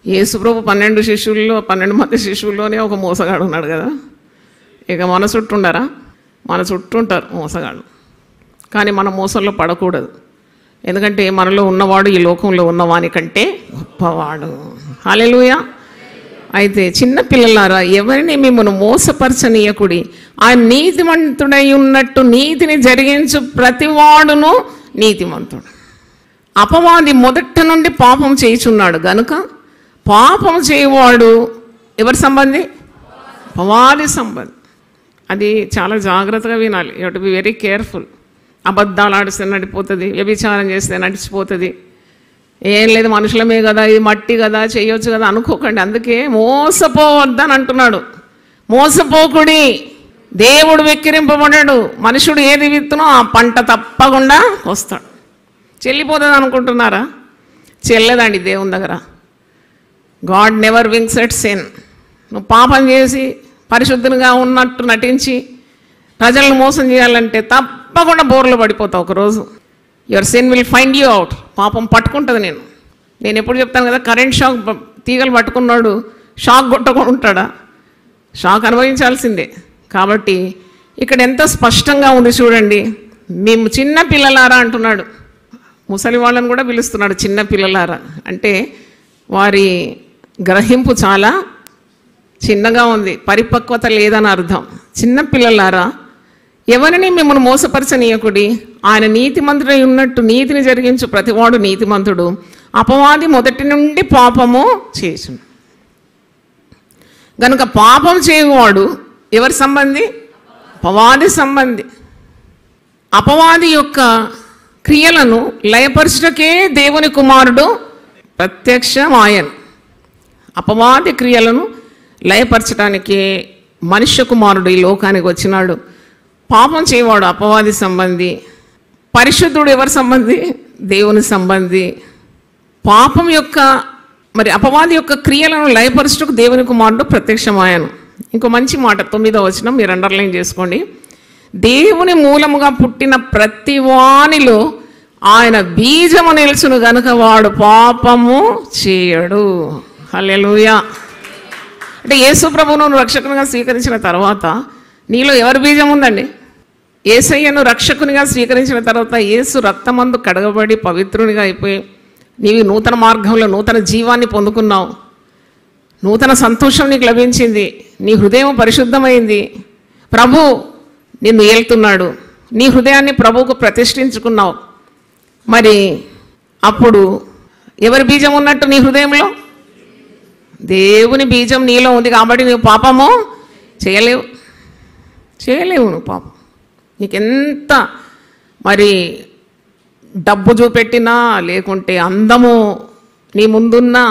యేసుప్రభు 12 మంది శిష్యుల్లోనే ఒక మోసగాడు ఉన్నాడు కదా. ఇక మన చుట్టూ ఉండరా? మన చుట్టూ ఉంటారు మోసగాడు. కానీ మన మోసంలో పడకూడదు. ఎందుకంటే మనలో ఉన్నవాడు ఈ లోకంలో ఉన్నవాని కంటే గొప్పవాడు. హల్లెలూయా. అయితే చిన్నపిల్లలారా, ఎవరిని మిమ్మల్ని మోసపరచనీయకుడి. ఆయన నీతిమంతుడై ఉన్నట్టు నీతిని జరిగించు ప్రతివాడును నీతిమంతుడు. అపవాది మొదట నుండి పాపం చేయుచున్నాడు గనుక పాపం చేయవాడు ఎవరి సంబంధి? అపవాది సంబంధి. అది చాలా జాగ్రత్తగా వినాలి. You have to be very careful. అబద్ధాలు ఆడిస్తే నడిపోతుంది, వ్యభిచారం చేస్తే నడిచిపోతుంది. ఏం లేదు, మనుషులమే కదా, ఇది మట్టి కదా, చేయొచ్చు కదా అనుకోకండి. అందుకే మోసపోవద్దని అంటున్నాడు. మోసపోకుడి. దేవుడు వెక్కిరింపబడ్డాడు. మనుషుడు ఏది విత్తునో ఆ పంట తప్పకుండా వస్తాడు. చెల్లిపోతుంది అనుకుంటున్నారా? చెల్లదండి దేవుని దగ్గర. God never wings at sin. నువ్వు పాపం చేసి పరిశుద్ధంగా ఉన్నట్టు నటించి ప్రజలను మోసం చేయాలంటే తప్పకుండా బోర్లో పడిపోతావు ఒకరోజు. Your sin will find you out. పాపం పట్టుకుంటుంది. నేను ఎప్పుడు చెప్తాను కదా, కరెంట్ షాక్ తీగలు పట్టుకున్నాడు షాక్ కొట్టకుండా ఉంటాడా? షాక్ అనుభవించాల్సిందే. కాబట్టి ఇక్కడ ఎంత స్పష్టంగా ఉంది చూడండి. మేము చిన్న పిల్లలారా అంటున్నాడు. ముసలి వాళ్ళని కూడా పిలుస్తున్నాడు చిన్న పిల్లలారా. అంటే వారి గ్రహింపు చాలా చిన్నగా ఉంది, పరిపక్వత లేదని అర్థం. చిన్న పిల్లలారా, ఎవరిని మిమ్మల్ని మోసపరచనీయకుడి. ఆయన నీతిమంతుడై ఉన్నట్టు నీతిని జరిగించు ప్రతివాడు నీతిమంతుడు. అపవాది మొదటి నుండి పాపము చేసును. గనుక పాపం చేయవాడు ఎవరి సంబంధి? అపవాది సంబంధి. అపవాది యొక్క క్రియలను లయపరచుటకే దేవుని కుమారుడు ప్రత్యక్షమాయను. అపవాది క్రియలను లయపరచడానికే మనుష్య కుమారుడు ఈ లోకానికి వచ్చినాడు. పాపం చేయవాడు అపవాది సంబంధి. పరిశుద్ధుడు ఎవరి సంబంధి? దేవుని సంబంధి. పాపం యొక్క మరి అపవాది యొక్క క్రియలను లయపరచుటకు దేవుని కుమారుడు ప్రత్యక్షమాయను. ఇంకో మంచి మాట 9వ వచనం మీరు అండర్లైన్ చేసుకోండి. దేవుని మూలముగా పుట్టిన ప్రతి వానిలో ఆయన బీజము నిలుచును గనుక వాడు పాపము చేయడు. హల్లెలూయా. అంటే యేసు ప్రభువును రక్షకునిగా స్వీకరించిన తర్వాత నీలో ఎవరి బీజం ఉందండి? యేసయ్యను రక్షకునిగా స్వీకరించిన తర్వాత యేసు రక్తమందు కడగబడి పవిత్రునిగా అయిపోయి నీవు నూతన మార్గంలో నూతన జీవాన్ని పొందుకున్నావు. నూతన సంతోషం నీకు లభించింది. నీ హృదయం పరిశుద్ధమైంది. ప్రభు నిన్ను ఏలుతున్నాడు. నీ హృదయాన్ని ప్రభువుకు ప్రతిష్ఠించుకున్నావు. మరి అప్పుడు ఎవరి బీజం ఉన్నట్టు నీ హృదయంలో? దేవుని బీజం నీలో ఉంది కాబట్టి నువ్వు పాపము చేయలేవు. నువ్వు పాపం. నీకెంత మరి డబ్బు చూపెట్టినా లేకుంటే అందము నీ ముందున్నా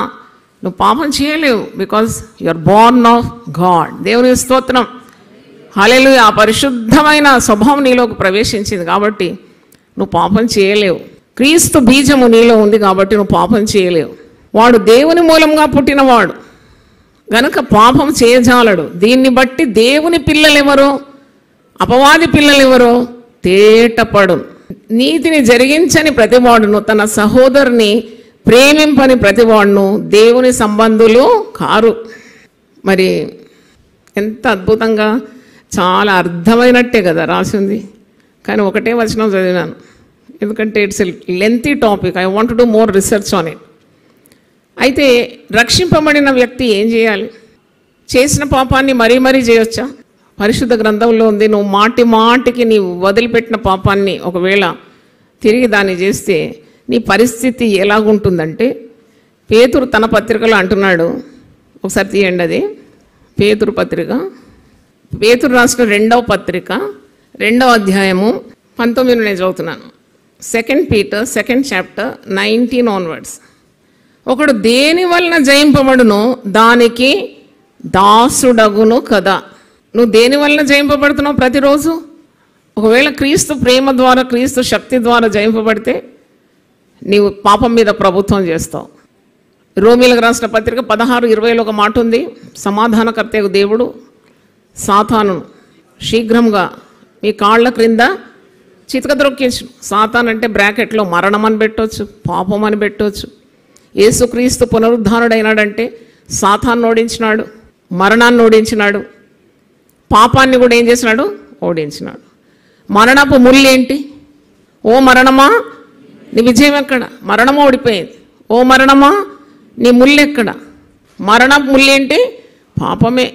నువ్వు పాపం చేయలేవు. Because you are born of God. దేవుని స్తోత్రం. హల్లెలూయా. ఆ పరిశుద్ధమైన స్వభావం నీలోకి ప్రవేశించింది కాబట్టి నువ్వు పాపం చేయలేవు. క్రీస్తు బీజము నీలో ఉంది కాబట్టి నువ్వు పాపం చేయలేవు. వాడు దేవుని మూలంగా పుట్టినవాడు గనుక పాపం చేయజాలడు. దీన్ని బట్టి దేవుని పిల్లలెవరో అపవాది పిల్లలెవరో తేటపడు. నీతిని జరిగించని ప్రతివాడును తన సహోదరుని ప్రేమింపని ప్రతివాడును దేవుని సంబంధులు కారు. మరి ఎంత అద్భుతంగా, చాలా అర్థమైనట్టే కదా రాసింది. కానీ ఒకటే వచనం చదివినాను, ఎందుకంటే it's lengthy topic. I want to do more research on it. అయితే రక్షింపబడిన వ్యక్తి ఏం చేయాలి? చేసిన పాపాన్ని మరీ మరీ చేయొచ్చా? పరిశుద్ధ గ్రంథంలో ఉంది. నువ్వు మాటి మాటికి నీవు వదిలిపెట్టిన పాపాన్ని ఒకవేళ తిరిగి దాన్ని చేస్తే నీ పరిస్థితి ఎలాగుంటుందంటే, పేతురు తన పత్రికలో అంటున్నాడు. ఒకసారి తీయండి అది. పేతురు పత్రిక, పేతురు రాసిన 2వ పత్రిక 2వ అధ్యాయము 19 నేను చదువుతున్నాను. 2 Peter 2nd chapter 19 onwards. ఒకడు దేని వలన జయింపబడునో దానికి దాసుడగును కదా. నువ్వు దేని వలన జయింపబడుతున్నావు? ప్రతిరోజు ఒకవేళ క్రీస్తు ప్రేమ ద్వారా, క్రీస్తు శక్తి ద్వారా జయింపబడితే నీవు పాపం మీద ప్రభుత్వం చేస్తావు. రోమీలకు రాసిన పత్రిక 16:20లో ఒక మాట ఉంది. సమాధానకర్త దేవుడు సాతాను శీఘ్రంగా మీ కాళ్ళ క్రింద చితకద్రొక్కించు. సాతాన్ అంటే బ్రాకెట్లో మరణం అని పెట్టవచ్చు, పాపం అని పెట్టవచ్చు. యేసుక్రీస్తు పునరుద్ధానుడైనాడంటే సాతాన్ని ఓడించినాడు, మరణాన్ని ఓడించినాడు, పాపాన్ని కూడా ఏం చేసినాడు? ఓడించినాడు. మరణపు ముళ్ళేంటి? ఓ మరణమా నీ విజయం ఎక్కడ? మరణమా ఓడిపోయింది. ఓ మరణమా నీ ముళ్ళెక్కడ? మరణపు ముళ్ళేంటి? పాపమే.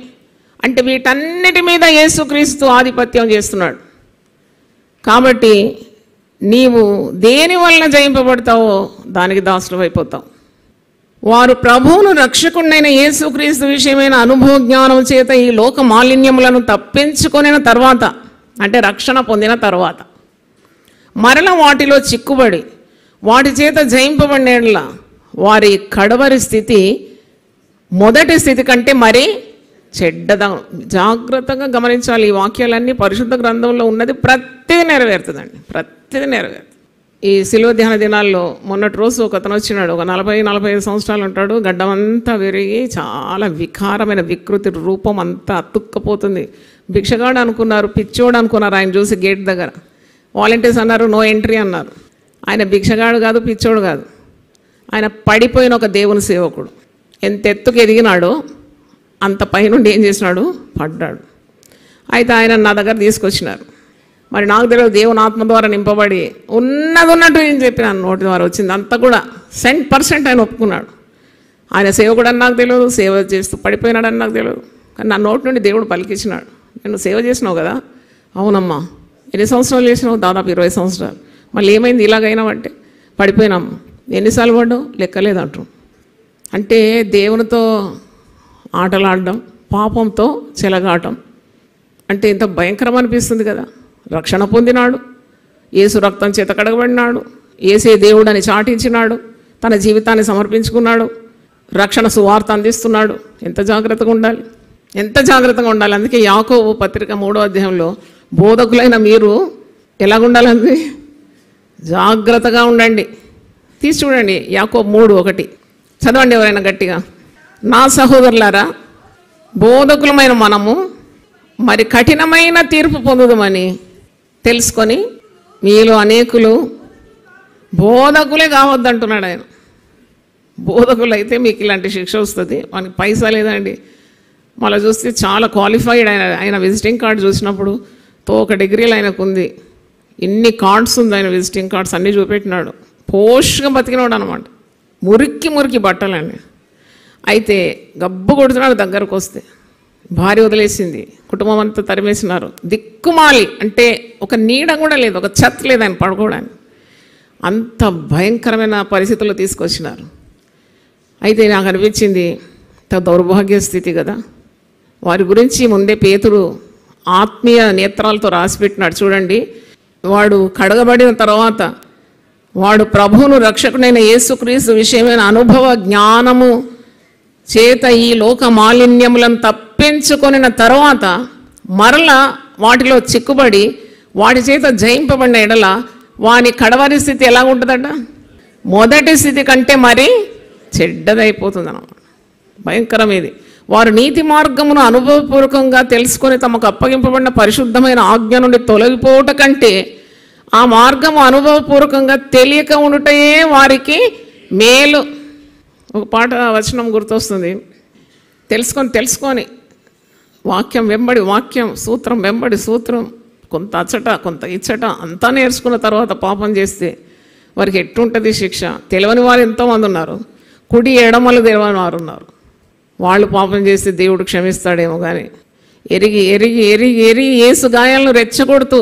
అంటే వీటన్నిటి మీద యేసుక్రీస్తు ఆధిపత్యం చేస్తున్నాడు. కాబట్టి నీవు దేని వలన జయింపబడతావో దానికి దాసుడు అయిపోతావు. వారు ప్రభువును రక్షకుడైన యేసుక్రీస్తు విషయమైన అనుభవ జ్ఞానం చేత ఈ లోక మాలిన్యములను తప్పించుకొనిన తర్వాత, అంటే రక్షణ పొందిన తర్వాత, మరల వాటిలో చిక్కుబడి వాటి చేత జయింపబడిన వారి కడవరి స్థితి మొదటి స్థితి కంటే మరీ చెడ్డదా. జాగ్రత్తగా గమనించాలి. ఈ వాక్యాలన్నీ పరిశుద్ధ గ్రంథంలో ఉన్నది ప్రతిదీ నెరవేరుతుందండి, ప్రతిదీ నెరవేరుతుంది. ఈ శిలువ ధ్యాన దినాల్లో మొన్నటి రోజు ఒక అతను వచ్చినాడు. ఒక 40-45 సంవత్సరాలు ఉంటాడు. గడ్డమంతా విరిగి చాలా వికారమైన వికృతి రూపం అంతా అతుక్కపోతుంది. భిక్షగాడు అనుకున్నారు, పిచ్చోడు అనుకున్నారు. ఆయన చూసి గేట్ దగ్గర వాలంటీర్స్ అన్నారు నో ఎంట్రీ అన్నారు. ఆయన భిక్షగాడు కాదు, పిచ్చోడు కాదు. ఆయన పడిపోయిన ఒక దేవుని సేవకుడు. ఎంత ఎత్తుకు ఎదిగినాడో అంత పైనుండి ఏం చేసినాడు? పడ్డాడు. అయితే ఆయన నా దగ్గర తీసుకొచ్చినారు. మరి నాకు తెలియదు, దేవుని ఆత్మ ద్వారా నింపబడి ఉన్నది ఉన్నట్టు ఏం చెప్పినాను, నోటి ద్వారా వచ్చింది అంతా కూడా 100% ఆయన ఒప్పుకున్నాడు. ఆయన సేవకుడు అని నాకు తెలియదు, సేవ చేస్తూ పడిపోయినాడని నాకు తెలియదు, కానీ నా నోటి నుండి దేవుడు పలికించినాడు. నేను సేవ చేసినావు కదా, అవునమ్మా. ఎన్ని సంవత్సరాలు చేసినావు? దాదాపు 20 సంవత్సరాలు. మళ్ళీ ఏమైంది ఇలాగైనావంటే, పడిపోయినాము. ఎన్నిసార్లు పడ్డావు? లెక్కలేదు అంటారు. అంటే దేవునితో ఆటలాడడం, పాపంతో చెలగాటం అంటే ఎంత భయంకరం అనిపిస్తుంది కదా. రక్షణ పొందినాడు, యేసు రక్తం చేత కడగబడినాడు, యేసే దేవుడు అని చాటించినాడు, తన జీవితాన్ని సమర్పించుకున్నాడు, రక్షణ సువార్త అందిస్తున్నాడు. ఎంత జాగ్రత్తగా ఉండాలి, ఎంత జాగ్రత్తగా ఉండాలి. అందుకే యాకోబు పత్రిక 3వ అధ్యాయంలో బోధకులైన మీరు ఎలాగుండాలండి? జాగ్రత్తగా ఉండండి. తీసి చూడండి, యాకోబు 3:1 చదవండి ఎవరైనా గట్టిగా. నా సహోదరులారా, బోధకులమైన మనము మరి కఠినమైన తీర్పు పొందుదామని తెలుసుకొని మీలో అనేకులు బోధకులే కావద్దంటున్నాడు ఆయన. బోధకులు అయితే మీకు ఇలాంటి శిక్ష వస్తుంది, మనకి పైసా లేదండి. మళ్ళీ చూస్తే చాలా క్వాలిఫైడ్ ఆయన విజిటింగ్ కార్డు చూసినప్పుడు ఒక డిగ్రీలు ఆయనకు ఉంది, ఇన్ని కార్డ్స్ ఉంది, ఆయన విజిటింగ్ కార్డ్స్ అన్నీ చూపెట్టినాడు. పోష్గా బతికినాడు అనమాట. మురికి మురికి బట్టలండి. అయితే గబ్బు కొడుతున్నాడు. దగ్గరకు వస్తే భార్య వదిలేసింది, కుటుంబం అంతా తరిమేసినారు. దిక్కుమాలి అంటే ఒక నీడ కూడా లేదు, ఒక ఛత్ లేదు ఆయన పడుకోవడానికి. అంత భయంకరమైన పరిస్థితుల్లో తీసుకొచ్చినారు. అయితే నాకు అనిపించింది దౌర్భాగ్య స్థితి కదా. వారి గురించి ముందే పేతురు ఆత్మీయ నేత్రాలతో రాసిపెట్టినాడు. చూడండి, వాడు కడగబడిన తర్వాత వాడు ప్రభువును రక్షకుడైన యేసుక్రీస్తు విషయమైన అనుభవ జ్ఞానము చేత ఈ లోక మాలిన్యములను తప్పించుకొనిన తర్వాత మరలా వాటిలో చిక్కుబడి వాటి చేత జయింపబడిన ఎడల వాని కడవరి స్థితి ఎలా ఉంటుందట? మొదటి స్థితి కంటే మరి చెడ్డదైపోతుంది అన్నమాట. భయంకరం ఇది. వారు నీతి మార్గమును అనుభవపూర్వకంగా తెలుసుకొని తమకు అప్పగింపబడిన పరిశుద్ధమైన ఆజ్ఞ నుండి తొలగిపోవట కంటే ఆ మార్గము అనుభవపూర్వకంగా తెలియక ఉండుటయే వారికి మేలు. ఒక పాట వచనం గుర్తొస్తుంది, తెలుసుకొని వాక్యం వెంబడి వాక్యం, సూత్రం వెంబడి సూత్రం, కొంత అచ్చట కొంత ఇచ్చట అంతా నేర్చుకున్న తర్వాత పాపం చేస్తే వారికి ఎట్టుంటుంది శిక్ష. తెలియని వారు ఎంతోమంది ఉన్నారు, కుడి ఎడమలు తెలియని వారు ఉన్నారు. వాళ్ళు పాపం చేస్తే దేవుడు క్షమిస్తాడేమో, కానీ ఎరిగి ఎరిగి ఎరిగి ఎరిగి యేసు గాయాలను రెచ్చగొడుతూ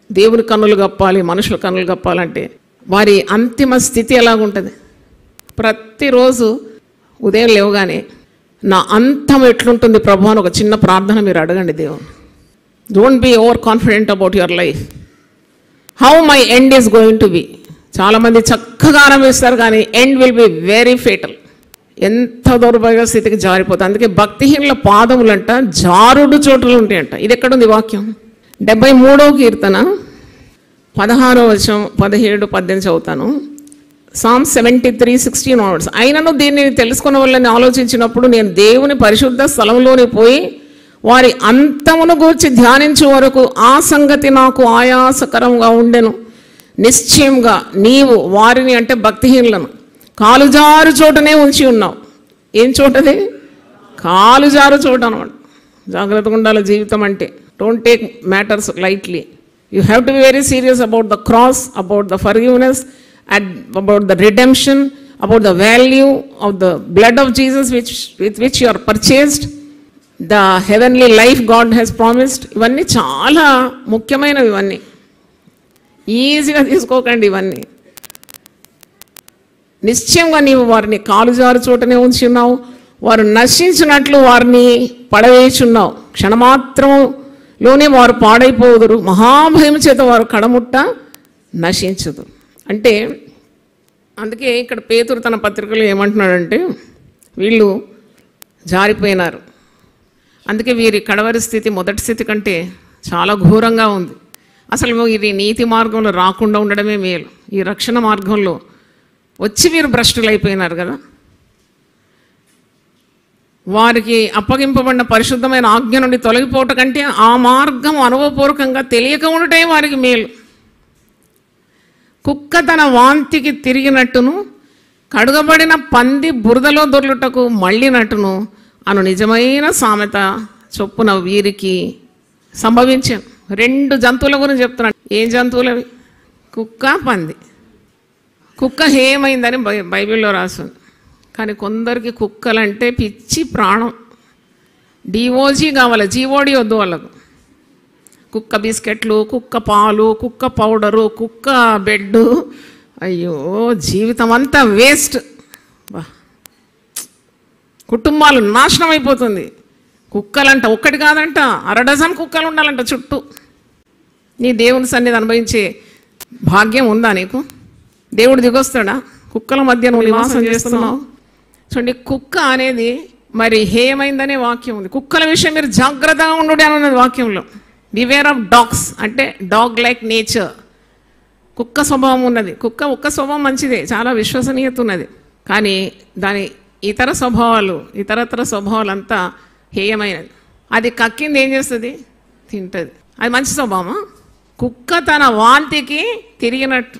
దేవుని కన్నులు కప్పాలి, మనుషుల కన్నులు కప్పాలంటే వారి అంతిమ స్థితి ఎలాగుంటుంది? ప్రతిరోజు ఉదయం లేవగానే నా అంతం ఎట్లుంటుంది ప్రభు అని ఒక చిన్న ప్రార్థన మీరు అడగండి దేవుని. Don't be over confident about your life, how my end is going to be. చాలామంది చక్కగా ఆరంభిస్తారు కానీ end will be very fatal. ఎంత దౌర్భాగ్య స్థితికి జారిపోతుంది. అందుకే భక్తిహీనుల పాదములంట జారుడు చోటులు ఉంటాయంట. ఇది ఎక్కడుంది వాక్యం? 73వ కీర్తన 16వ వచనం 17, 18 చదువుతాను. Psalm 73:16 onwards. అయినను దీన్ని తెలుసుకున్న వాళ్ళని ఆలోచించినప్పుడు నేను దేవుని పరిశుద్ధ స్థలంలోని పోయి వారి అంతమును గూర్చి ధ్యానించే వరకు ఆ సంగతి నాకు ఆయాసకరంగా ఉండెను. నిశ్చయంగా నీవు వారిని అంటే భక్తిహీనులను కాలుజారు చోటనే ఉంచి ఉన్నావు. ఏం చోటది? కాలుజారు చోట అనమాట. జాగ్రత్తగా ఉండాలి జీవితం అంటే. Don't take matters lightly. You have to be very serious about the cross, about the forgiveness, about the redemption, about the value of the blood of Jesus with which you are purchased, the heavenly life God has promised. ఇవన్నీ చాలా ముఖ్యమైనవి. ఇవన్నీ ఈజీగా తీసుకోకండి. ఇవన్నీ నిశ్చయంగా నీవు వారిని కాలుజారు చోటనే ఉంచి ఉన్నావు, వారు నశించినట్లు వారిని పడవేచున్నావు. క్షణమాత్రంలోనే వారు పాడైపోదురు, మహాభయం చేత వారు కడముట్ట నశించదు. అంటే అందుకే ఇక్కడ పేతురు తన పత్రికలో ఏమంటున్నాడంటే వీళ్ళు జారిపోయినారు. అందుకే వీరి కడవరి స్థితి మొదటి స్థితి కంటే చాలా ఘోరంగా ఉంది. అసలు వీరి నీతి మార్గంలో రాకుండా ఉండడమే మేలు. ఈ రక్షణ మార్గంలో వచ్చి వీరు భ్రష్టులు అయిపోయినారు కదా. వారికి అప్పగింపబడిన పరిశుద్ధమైన ఆజ్ఞ నుండి తొలగిపోవటం కంటే ఆ మార్గం అనుభవపూర్వకంగా తెలియక ఉండటే వారికి మేలు. కుక్క తన వాంతికి తిరిగినట్టును కడుగబడిన పంది బురదలో దొర్లుటకు మళ్ళినట్టును అను నిజమైన సామెత చొప్పున వీరికి సంభవించాను. 2 జంతువుల గురించి చెప్తున్నాను. ఏం జంతువులు అవి? కుక్క, పంది. కుక్క హేయమైందని బైబిల్లో రాస్తుంది. కానీ కొందరికి కుక్కలంటే పిచ్చి ప్రాణం. డిఓజీ కావాలి, జీఓడి వద్దు వాళ్ళకు. కుక్క బిస్కెట్లు, కుక్క పాలు, కుక్క పౌడరు, కుక్క బెడ్. అయ్యో, జీవితం అంతా వేస్ట్. కుటుంబాలు నాశనం అయిపోతుంది. కుక్కలంట ఒక్కటి కాదంట, 1 డజన్ కుక్కలు ఉండాలంట చుట్టూ. నీ దేవుని సన్నిధి అనుభవించే భాగ్యం ఉందా నీకు? దేవుడు దిగొస్తాడా? కుక్కల మధ్య నువ్వు నివాసం చేస్తున్నావు. చూడండి, కుక్క అనేది మరి హేయమైందనే వాక్యం ఉంది. కుక్కల విషయం మీరు జాగ్రత్తగా ఉండు అని ఉన్నది వాక్యంలో. బివేర్ ఆఫ్ డాగ్స్ అంటే డాగ్ లైక్ నేచర్. కుక్క స్వభావం ఉన్నది. కుక్క స్వభావం మంచిదే, చాలా విశ్వసనీయత ఉన్నది. కానీ దాని ఇతరత్ర స్వభావాలంతా హేయమైనది. అది కక్కింది ఏం చేస్తుంది? తింటుంది. అది మంచి స్వభావమా? కుక్క తన వాంతికి తిరిగినట్టు.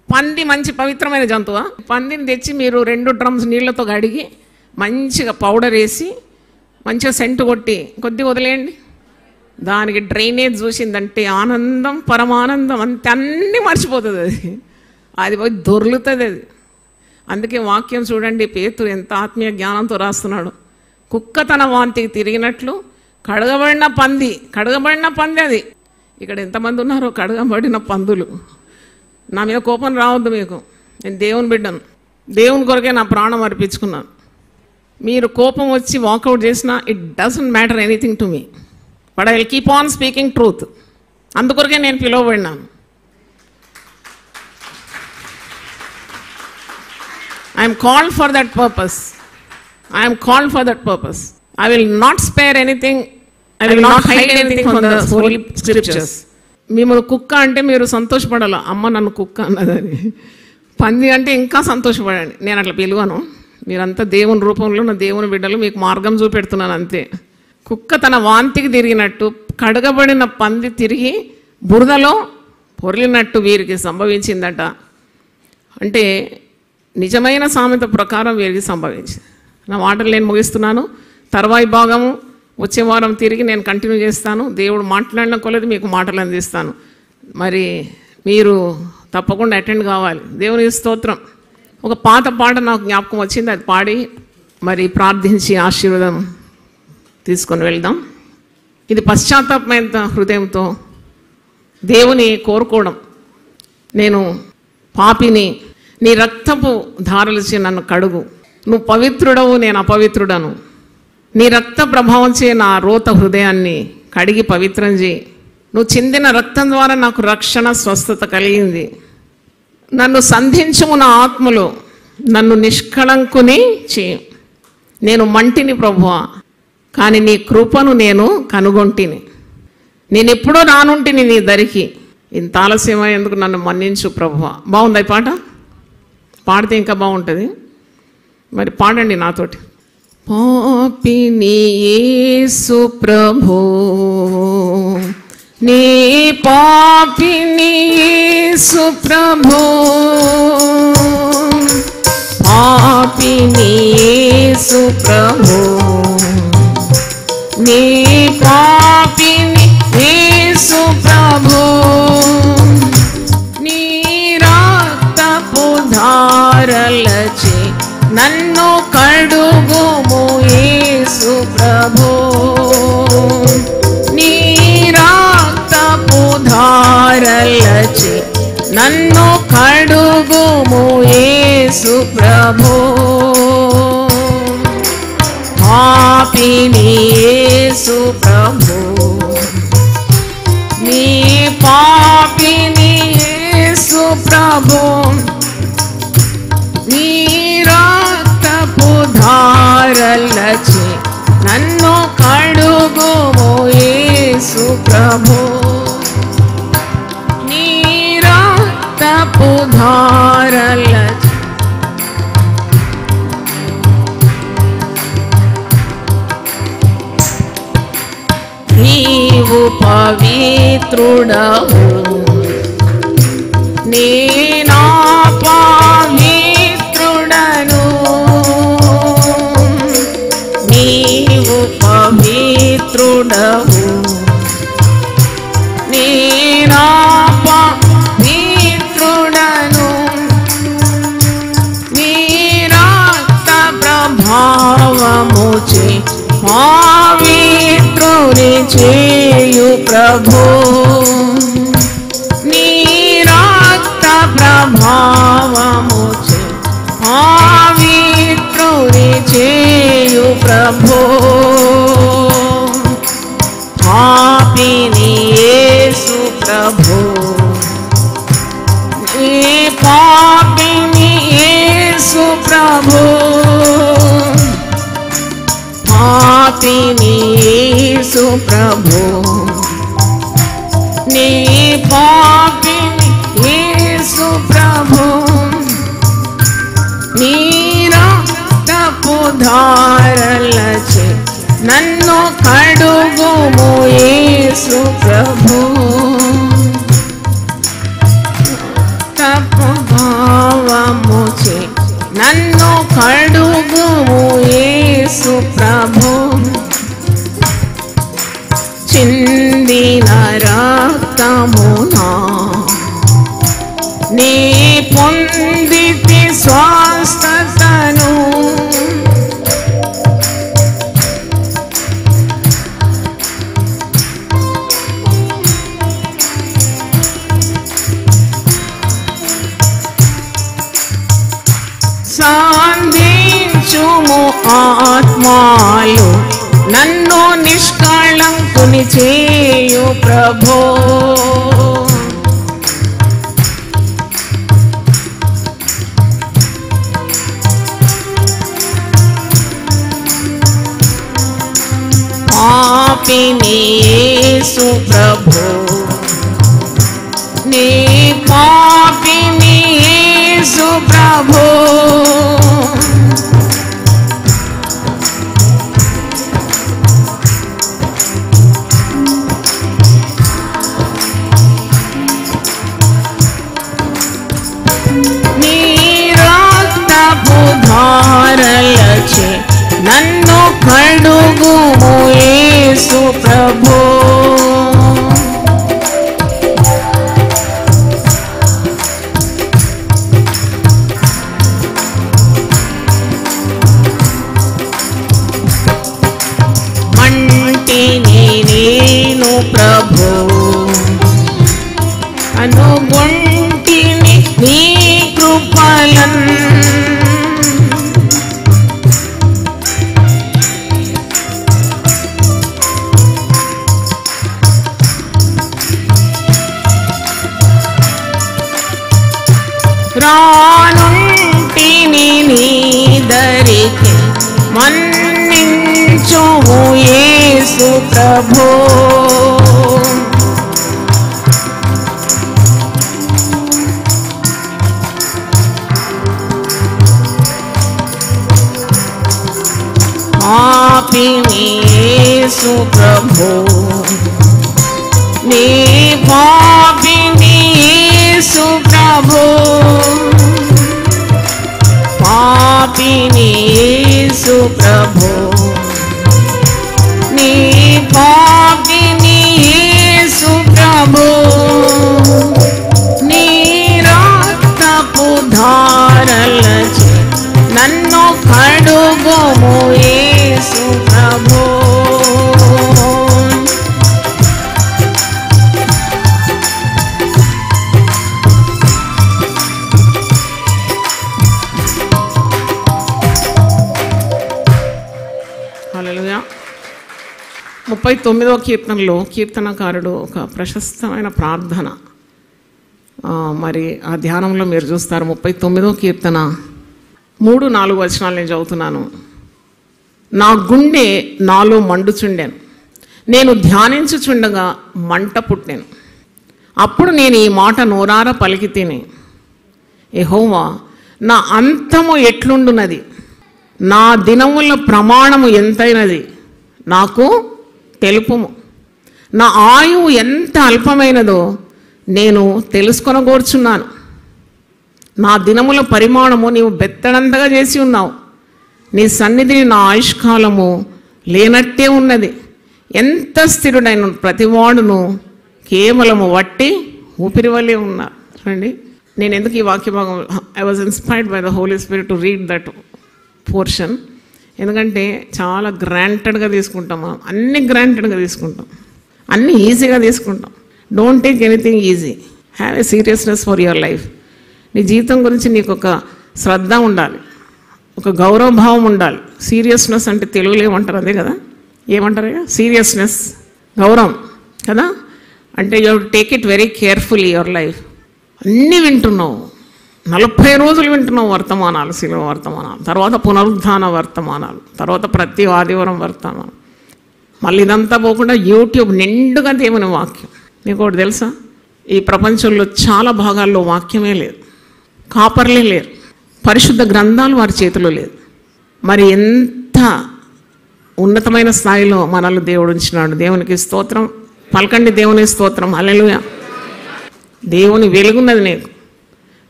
పంది మంచి పవిత్రమైన జంతువా? పందిని తెచ్చి మీరు 2 డ్రమ్స్ నీళ్లతో కడిగి మంచిగా పౌడర్ వేసి మంచిగా సెంటు కొట్టి కొద్దిగా వదిలేయండి. దానికి డ్రైనేజ్ చూసిందంటే ఆనందం, పరమానందం, అంతే, అన్నీ మర్చిపోతుంది. అది పోయి దొర్లుతుంది అది. అందుకే వాక్యం చూడండి, పేతురు ఎంత ఆత్మీయ జ్ఞానంతో రాస్తున్నాడు. కుక్క తన వాంతికి తిరిగినట్లు కడగబడిన పంది అది. ఇక్కడ ఎంతమంది ఉన్నారో కడగబడిన పందులు. నా మీద కోపం రావద్దు మీకు. నేను దేవుని బిడ్డను, దేవుని కొరకే నా ప్రాణం అర్పించుకున్నాను. మీరు కోపం వచ్చి వాకౌట్ చేసినా it doesn't matter anything to me, but I will keep on speaking truth. అందుకొరకే నేను పిలువబడినాను. I'm called for that purpose. I will not spare anything. I will not hide anything from the holy scriptures. మిమ్మల్ని కుక్క అంటే మీరు సంతోషపడాలి. అమ్మ నన్ను కుక్క అన్నదని. పంది అంటే ఇంకా సంతోషపడండి. నేను అట్లా పిలువను. మీరంతా దేవుని రూపంలో నా దేవుని బిడ్డలు, మీకు మార్గం చూపెడుతున్నాను అంతే. కుక్క తన వాంతికి తిరిగినట్టు కడగబడిన పంది తిరిగి బురదలో పొర్లినట్టు వీరికి సంభవించిందట. అంటే నిజమైన సామెత ప్రకారం వీరికి సంభవించింది. నా మాటలు నేను ముగిస్తున్నాను. తర్వాయి భాగము వచ్చే వారం తిరిగి నేను కంటిన్యూ చేస్తాను. దేవుడు మాట్లాడిన కొలది మీకు మాటలు అందిస్తాను. మరి మీరు తప్పకుండా అటెండ్ కావాలి. దేవుని స్తోత్రం. ఒక పాత పాట నాకు జ్ఞాపకం వచ్చింది, అది పాడి మరి ప్రార్థించి ఆశీర్వాదం తీసుకొని వెళ్దాం. ఇది పశ్చాత్తాపమైన హృదయంతో దేవుని కోరుకోవడం. నేను పాపిని, నీ రక్తపు ధారలచే నన్ను కడుగు. నువ్వు పవిత్రుడవు, నేను అపవిత్రుడను. నీ రక్త ప్రభావంచే నా రోత హృదయాన్ని కడిగి పవిత్రం చేయి. నువ్వు చిందిన రక్తం ద్వారా నాకు రక్షణ, స్వస్థత కలిగింది. నన్ను సంధించుము నా ఆత్మలో, నన్ను నిష్కళంకుని చేయి. నేను మంటిని ప్రభువా, కానీ నీ కృపను నేను కనుగొంటిని. నేను ఎప్పుడో రానుంటిని నీ దరికి, ఇంత ఆలస్యమయ్యేందుకు నన్ను మన్నించు ప్రభువా. బాగుంది ఈ పాట? పాడితే ఇంకా బాగుంటుంది. మరి పాడండి నాతోటి. పాపిని యేసు ప్రభో, నీ పాపిని యేసు ప్రభో, పాపిని యేసు ప్రభో, నీ పాపిని యేసు ప్రభో, నీ రక్తపు ధారలచే నన్ను కడుగుము యేసు ప్రభో, నీ రక్తపు ధారలచే నన్ను కడుగుము యేసు ప్రభో. పాపిని యేసు ప్రభో, నీ పాపిని యేసు ప్రభో, నీ రక్తపు ధారలచే నన్ను కడుగుము యేసు ప్రభో, నీ రక్తపు ధారలచే. నీవు పవిత్రుడవు, నేనా పవిత్రుడను. నీవు పవిత్రుడవు, చే పవిత్రుని చేయు ప్రభు నీ రక్త ప్రభావము చే పవిత్రుని చేయు ప్రభు పాపిని యేసు ప్రభు నీ పాపిని యేసు ప్రభు పాపిని యేసు ప్రభు నీ పాపిని యేసు ప్రభు నీ రక్తపు ధారలచే నన్ను కడుగుము యేసు ప్రభు తప్పు భావము చే నన్ను కడుగుము యేసు ప్రభు చిందిన రక్తమునా నీ పొందితి స్వస్థతను సంధించుము ఆత్మాలు నన్ను నిష్కళంకుని చేయు ప్రభో పాపిని యేసు ప్రభు నీ పాపిని యేసు ప్రభు నీ రక్తపు ధారలచే నన్ను కడుగుము యేసు ప్రభు మంటిని నేను ప్రభు అనుగొంటిని నీ కృపలన్ రానుంటిని నీ దరికి మన్నించుము యేసు ప్రభు పాపిని యేసు ప్రభు నీ పాపిని యేసు ప్రభు పాపిని యేసు ప్రభు నీ పాపిని యేసు ప్రభు నీ రక్తపు ధారలచే నన్ను కడుగుము యేసు ప్రభు హల్లెలూయా 39వ కీర్తనలో కీర్తనకారుడు ఒక ప్రశస్తమైన ప్రార్థన మరి ఆ ధ్యానంలో మీరు చూస్తారు 39వ కీర్తన 3-4 వచనాలు నేను చదువుతున్నాను. నా గుండె నాలో మండుచుండెను, నేను ధ్యానించుచుండగా మంట పుట్టెను. అప్పుడు నేను ఈ మాట నోరార పలికి తిని, యెహోవా నా అంతము ఎట్లుండునది, నా దినముల ప్రమాణము ఎంతైనది నాకు తెలుపుము. నా ఆయువు ఎంత అల్పమైనదో నేను తెలుసుకొనగోర్చున్నాను. నా దినముల పరిమాణము నీవు బెత్తడంతగా చేసి ఉన్నావు. నీ సన్నిధిని నా ఆయుష్కాలము లేనట్టే ఉన్నది. ఎంత స్థిరుడైన ప్రతివాడును కేవలము వట్టి ఊపిరి వల్లే ఉన్నారు. చూడండి, నేను ఎందుకు ఈ వాక్య భాగం, I was inspired by the holy spirit to read that portion. ఎందుకంటే చాలా గ్రాంటెడ్గా తీసుకుంటాం మనం, అన్ని గ్రాంటెడ్గా తీసుకుంటాం, అన్నీ ఈజీగా తీసుకుంటాం. Don't take anything easy, have a seriousness for your life. నీ జీవితం గురించి నీకు ఒక శ్రద్ధ ఉండాలి, ఒక గౌరవభావం ఉండాలి. సీరియస్నెస్ అంటే తెలుగులో ఏమంటారు, అదే కదా, ఏమంటారు సీరియస్నెస్, గౌరవం కదా. అంటే you take it very carefully your life. అన్నీ వింటున్నావు, 40 రోజులు వింటున్నావు వర్తమానాలు, శిలువ వర్తమానాలు, తర్వాత పునరుద్ధాన వర్తమానాలు, తర్వాత ప్రతి ఆదివారం వర్తమానం, మళ్ళీ ఇదంతా పోకుండా యూట్యూబ్ నిండుగా దేవుని వాక్యం. నీకు ఒకటి తెలుసా, ఈ ప్రపంచంలో చాలా భాగాల్లో వాక్యమే లేదు, కాపర్లే లేరు, పరిశుద్ధ గ్రంథాలు వారి చేతిలో లేదు. మరి ఎంత ఉన్నతమైన స్థాయిలో మనల్ని దేవుడు ఉంచినాడు. దేవునికి స్తోత్రం, పలకండి దేవుని స్తోత్రం, హల్లెలూయా. దేవుని వెలుగున్నది నీకు,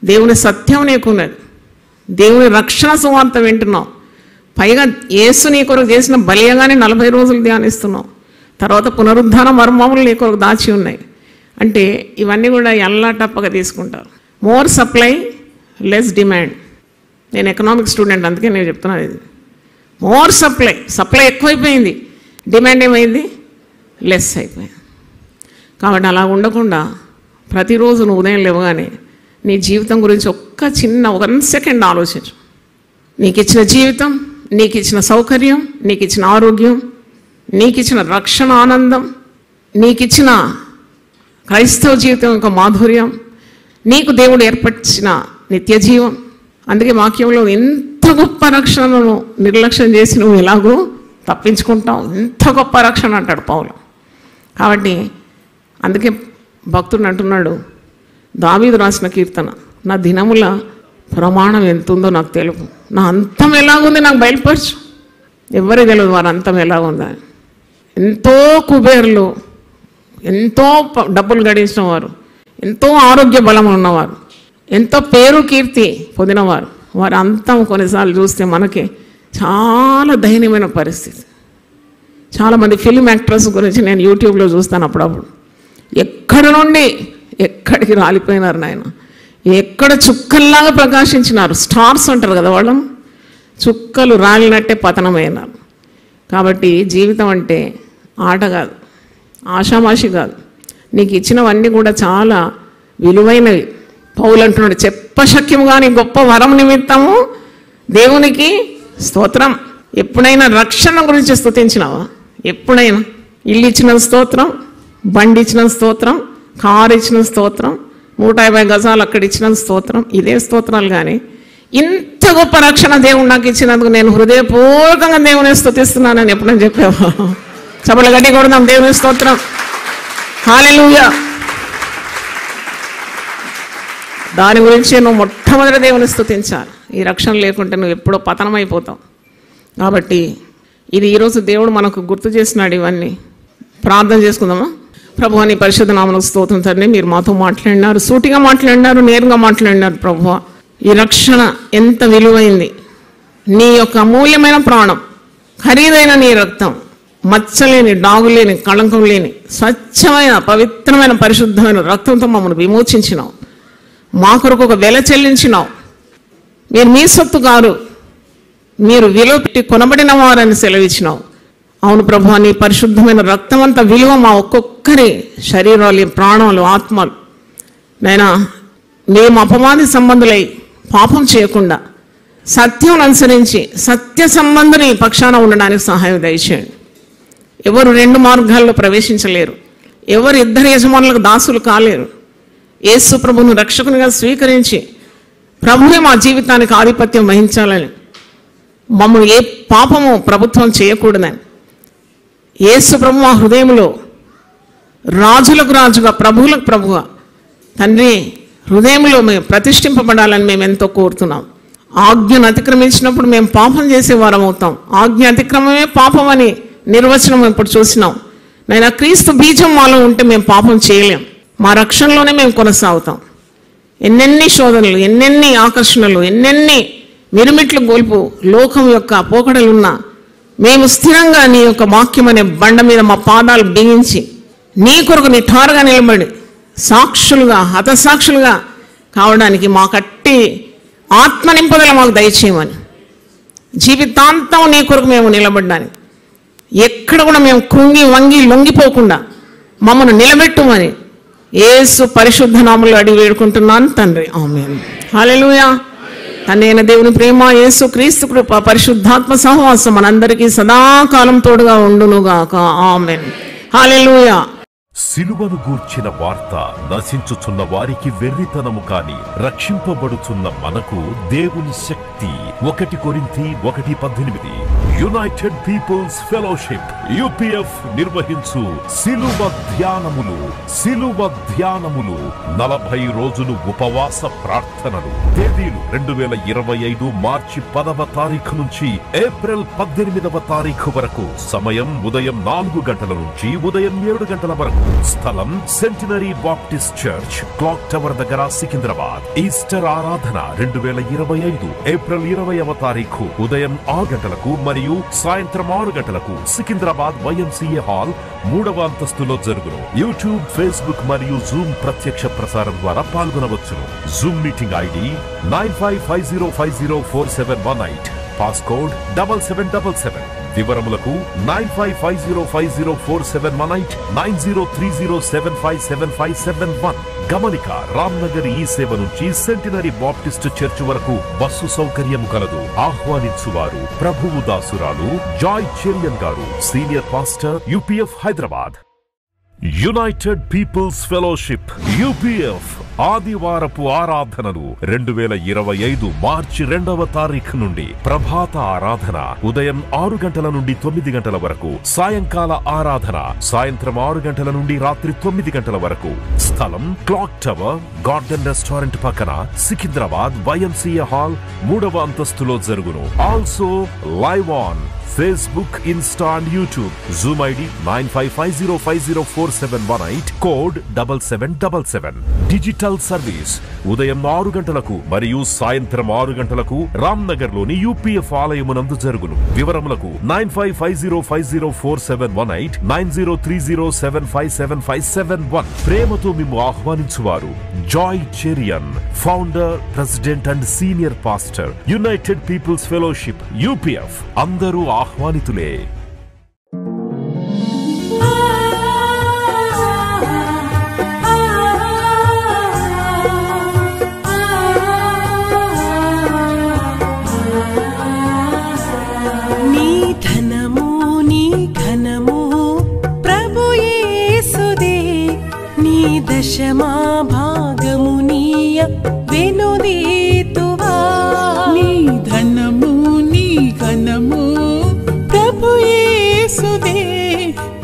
దేవుని సత్యం నీకున్నది, దేవుని రక్షణ సువార్త వింటున్నావు, పైగా యేసు నీ కొరకు చేసిన బలియగానే 40 రోజులు ధ్యానిస్తున్నావు, తర్వాత పునరుద్ధాన మర్మములు నీ కొరకు దాచి ఉన్నాయి. అంటే ఇవన్నీ కూడా ఎల్లా టప్పగా తీసుకుంటారు. More supply less demand. నేను ఎకనామిక్ స్టూడెంట్, అందుకే నేను చెప్తున్నాను ఇది. మోర్ సప్లై ఎక్కువైపోయింది, డిమాండ్ ఏమైంది, లెస్ అయిపోయింది. కాబట్టి అలా ఉండకుండా ప్రతిరోజు నువ్వు ఉదయం లేవగానే నీ జీవితం గురించి ఒక్క చిన్న 1 సెకండ్ ఆలోచించు. నీకు ఇచ్చిన జీవితం, నీకు ఇచ్చిన సౌకర్యం, నీకు ఇచ్చిన ఆరోగ్యం, నీకు ఇచ్చిన రక్షణ ఆనందం, నీకు ఇచ్చిన క్రైస్తవ జీవితం యొక్క మాధుర్యం, నీకు దేవుడు ఏర్పరిచిన నిత్య జీవం. అందుకే వాక్యంలో ఎంత గొప్ప రక్షణను నిర్లక్ష్యం చేసి నువ్వు ఎలాగో తప్పించుకుంటావు, ఎంత గొప్ప రక్షణ అంటాడు పౌలు. కాబట్టి అందుకే భక్తుడు అంటున్నాడు, దావీదు రాసిన కీర్తన, నా దినముల ప్రమాణం ఎంత ఉందో నాకు తెలుపు, నా అంతం ఎలాగుంది నాకు బయలుపరచు. ఎవరికి తెలియదు వారి అంతం ఎలాగుందా. ఎంతో కుబేరులు, ఎంతో డబ్బులు గడించిన వారు, ఎంతో ఆరోగ్య బలం ఉన్నవారు, ఎంతో పేరు కీర్తి పొందినవారు, వారి అంతం కొన్నిసార్లు చూస్తే మనకి చాలా దయనీయమైన పరిస్థితి. చాలామంది ఫిల్మ్ యాక్టర్స్ గురించి నేను యూట్యూబ్లో చూస్తాను అప్పుడప్పుడు. ఎక్కడి నుండి ఎక్కడికి రాలిపోయినారు నాయన, ఎక్కడ చుక్కల్లాగా ప్రకాశించినారు. స్టార్స్ అంటారు కదా వాళ్ళం, చుక్కలు రాలినట్టే పతనమైనారు. కాబట్టి జీవితం అంటే ఆట కాదు, ఆషామాషి కాదు. నీకు ఇచ్చినవన్నీ కూడా చాలా విలువైనవి. పౌలు అంటున్నాడు, చెప్పశక్యము కానీ గొప్ప వరం నిమిత్తము దేవునికి స్తోత్రం. ఎప్పుడైనా రక్షణ గురించి స్తుతించినావా? ఎప్పుడైనా ఇల్లు ఇచ్చిన స్తోత్రం, బండి ఇచ్చిన స్తోత్రం, కారు ఇచ్చిన స్తోత్రం, 150 గజాలు అక్కడ ఇచ్చిన స్తోత్రం, ఇదే స్తోత్రాలు. కానీ ఇంత గొప్ప రక్షణ దేవుడు నాకు ఇచ్చినందుకు నేను హృదయపూర్వకంగా దేవుని స్తుతిస్తున్నానని ఎప్పుడైనా చెప్పావా? సభలు గట్టి కొడదాం దేవుని స్తోత్రం, హల్లెలూయా. దాని గురించి నువ్వు మొట్టమొదటి దేవుని స్తుతించాలి. ఈ రక్షణ లేకుంటే నువ్వు ఎప్పుడో పతనమైపోతావు. కాబట్టి ఇది ఈరోజు దేవుడు మనకు గుర్తు చేసినాడు. ఇవన్నీ ప్రార్థన చేసుకుందామా? ప్రభువా, నీ పరిశుద్ధ నామమునకు స్తోత్రం తండ్రి. మీరు మాతో మాట్లాడినారు, సూటిగా మాట్లాడినారు, నేరుగా మాట్లాడినారు. ప్రభువా, ఈ రక్షణ ఎంత విలువైంది. నీ యొక్క అమూల్యమైన ప్రాణం, ఖరీదైన నీ రక్తం, మచ్చలేని, డాగులేని, కళంకం లేని స్వచ్ఛమైన, పవిత్రమైన, పరిశుద్ధమైన రక్తంతో మమ్మల్ని విమోచించినావు. మా కొరకు ఒక వెల చెల్లించినావు. మీరు మీ సొత్తు గారు, మీరు విలువ పెట్టి కొనబడిన వారని సెలవిచ్చినావు. అవును ప్రభువా, నీ పరిశుద్ధమైన రక్తం అంత విలువ మా ఒక్కొక్కరి శరీరాలు, ప్రాణాలు, ఆత్మలు నైనా మేము అపవాది సంబంధులై పాపం చేయకుండా సత్యం అనుసరించి సత్య సంబంధుని పక్షాన ఉండడానికి సహాయం దయచేయండి. ఎవరు 2 మార్గాల్లో ప్రవేశించలేరు, ఎవరు 2 యజమానులకు దాసులు కాలేరు. యేసు ప్రభువును రక్షకునిగా స్వీకరించి ప్రభువే మా జీవితానికి ఆధిపత్యం వహించాలని, మమ్మల్ని ఏ పాపము ప్రభుత్వం చేయకూడదని, యేసు ప్రభు మా హృదయంలో రాజులకు రాజుగా, ప్రభువులకు ప్రభుగా తండ్రి హృదయంలో మేము ప్రతిష్ఠింపబడాలని మేము ఎంతో కోరుతున్నాం. ఆజ్ఞను అతిక్రమించినప్పుడు మేము పాపం చేసేవారం అవుతాం. ఆజ్ఞ అతిక్రమమే పాపం అని నిర్వచనం ఇప్పుడు చూసినాం. నైనా క్రీస్తు బీజం మాలో ఉంటే మేము పాపం చేయలేం. మా రక్షణలోనే మేము కొనసాగుతాం. ఎన్నెన్ని శోధనలు, ఎన్నెన్ని ఆకర్షణలు, ఎన్నెన్ని మిరుమిట్లు గోల్పు లోకం యొక్క పోకడలున్నా మేము స్థిరంగా నీ యొక్క వాక్యం అనే బండ మీద మా పాదాలు బిగించి నీ కొరకు నిఠారుగా నిలబడి సాక్షులుగా, హతసాక్షులుగా కావడానికి మా కట్టి ఆత్మ నింపదల మాకు దయచేయమని జీవితాంతం నీ కొరకు మేము నిలబడ్డాని, ఎక్కడ కూడా మేము కృంగి వంగి లొంగిపోకుండా మమ్మల్ని నిలబెట్టుమని యేసు పరిశుద్ధ నామములో అడిగి వేడుకుంటున్నాను తండ్రి, ఆమేన్. హల్లెలూయా. తండ్రి అయిన దేవుని ప్రేమ, యేసు క్రీస్తు కృప, పరిశుద్ధాత్మ సహవాసం మనందరికీ సదాకాలం తోడుగా ఉండునుగాక, ఆమేన్. హల్లెలూయా. సిలువను గూర్చిన వార్త నశించుచున్న వారికి వెర్రితనము కాని రక్షింపబడుచున్న మనకు దేవుని శక్తి. 1 కొరింథీ 1:18. యునైటెడ్ పీపుల్స్ ఫెలోషిప్ UPF నిర్వహించు సిలువ ధ్యానములు 40 రోజులు ఉపవాస ప్రార్థనలు. తేదీలు 2025 మార్చి 10వ తారీఖు నుంచి ఏప్రిల్ 18వ తారీఖు వరకు. సమయం ఉదయం 4 గంటల నుంచి ఉదయం 7 గంటల వరకు. స్థలం centenary Baptist church, clock tower దగ్గర, సికింద్రాబాద్. ఈస్టర్ ఆరాధన 2025 ఏప్రిల్ 20వ తారీఖు ఉదయం 6 గంటలకు మరియు సాయంత్రం 6 గంటలకు సికింద్రాబాద్ YMCA హాల్ 3వ అంతస్తులో జరుగును. యూట్యూబ్, ఫేస్బుక్ మరియు జూమ్ ప్రత్యక్ష ప్రసారం ద్వారా పాల్గొనవచ్చును. Zoom meeting ID 9550504718, passcode 7777. వివరములకు 9550504718, 9030757571. గమనిక, రామ్నగర్ ఈ సేవ నుంచి సెంటినరీ బాప్టిస్ట్ చర్చ్ వరకు బస్సు సౌకర్యము కలదు. ఆహ్వానించువారు ప్రభువు దాసురాలు జాయ్ చెరియన్ గారు, senior pastor, UPF Hyderabad. United Peoples Fellowship UPF ఆదివారపు ఆరాధనలు 2025 మార్చి 2వ తారీఖు నుండి. ప్రభాత ఆరాధన ఉదయం 6 గంటల నుండి 9 గంటల వరకు. సాయంకాల ఆరాధన సాయంత్రం 6 గంటల నుండి రాత్రి 9 గంటల వరకు. స్థలం క్లాక్ టవర్, గార్డెన్ రెస్టారెంట్ పక్కన, సికింద్రాబాద్ YMCA హాల్ 3వ అంతస్తులో జరుగును. Also live on Facebook, Insta and YouTube. Zoom ID 9550504718, code 7777. Digital service ఉదయం 6 గంటలకు మరియు సాయంత్రం 6 గంటలకు రామ్నగర్ లోని UPF ఆలయమునందు జరుగును. వివరములకు 9550504718, 9030757571. ప్రేమతో మేము ఆహ్వానించువారు Joy Cherian, founder, president and senior pastor, United Peoples Fellowship UPF. అందరూ ఆహ్వానితులే. నీ ధనము నీ ఘనము ప్రభు యేసుదే, నీ దశమా భాగము నీయ వెనుదీతువా. నీ ధనము నీ ఘనము ప్రభు యేసుదే,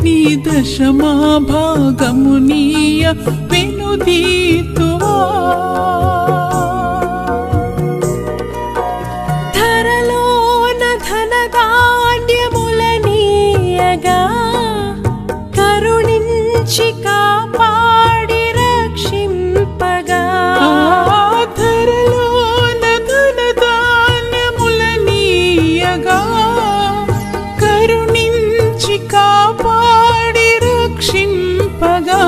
నీ దశమా భాగము నీయ వెనుదీతువా. ధరలోన ధనధాన్యములనీయగా కరుణించి కాపాడి రక్షింపగా. ధరలోన ధనధాన్యములనీయగా కరుణించి కాపాడి రక్షింపగా.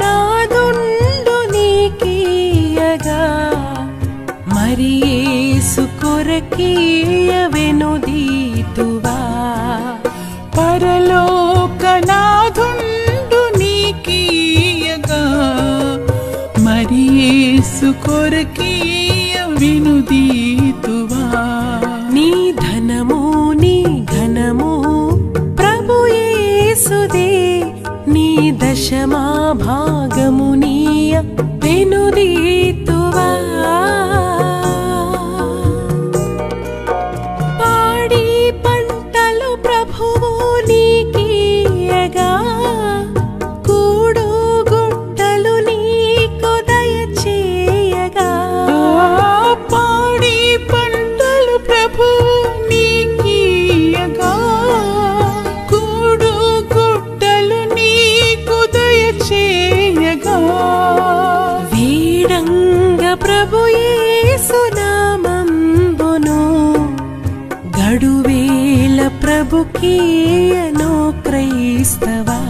పరలోకనాదుండు నీకీయగా మరి యేసు కొరకీయ వెనుదీతువా. పరలోకనాథుండు నీకీయగా మరి యేసు కొరకీయ వెనుదీతువా. నీ ధనము నీ ఘనము ప్రభు యేసుదే, నీ దశమా భాగము నీయ వెనుదీతువా. పాడి పంటలు ప్రభువు నీకీయగా కూడు గుట్టలు నీకు దయచేయగా. పాడి పంటలు ప్రభు నీకీయగా కూడు గుట్టలు నీకు దయచేయగా. వీడంగ ప్రభు యేసు నామంబును గడువేల ప్రభుకీయను క్రైస్తవా.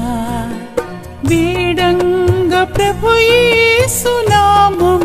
వేడంగ ప్రభు యేసు నామం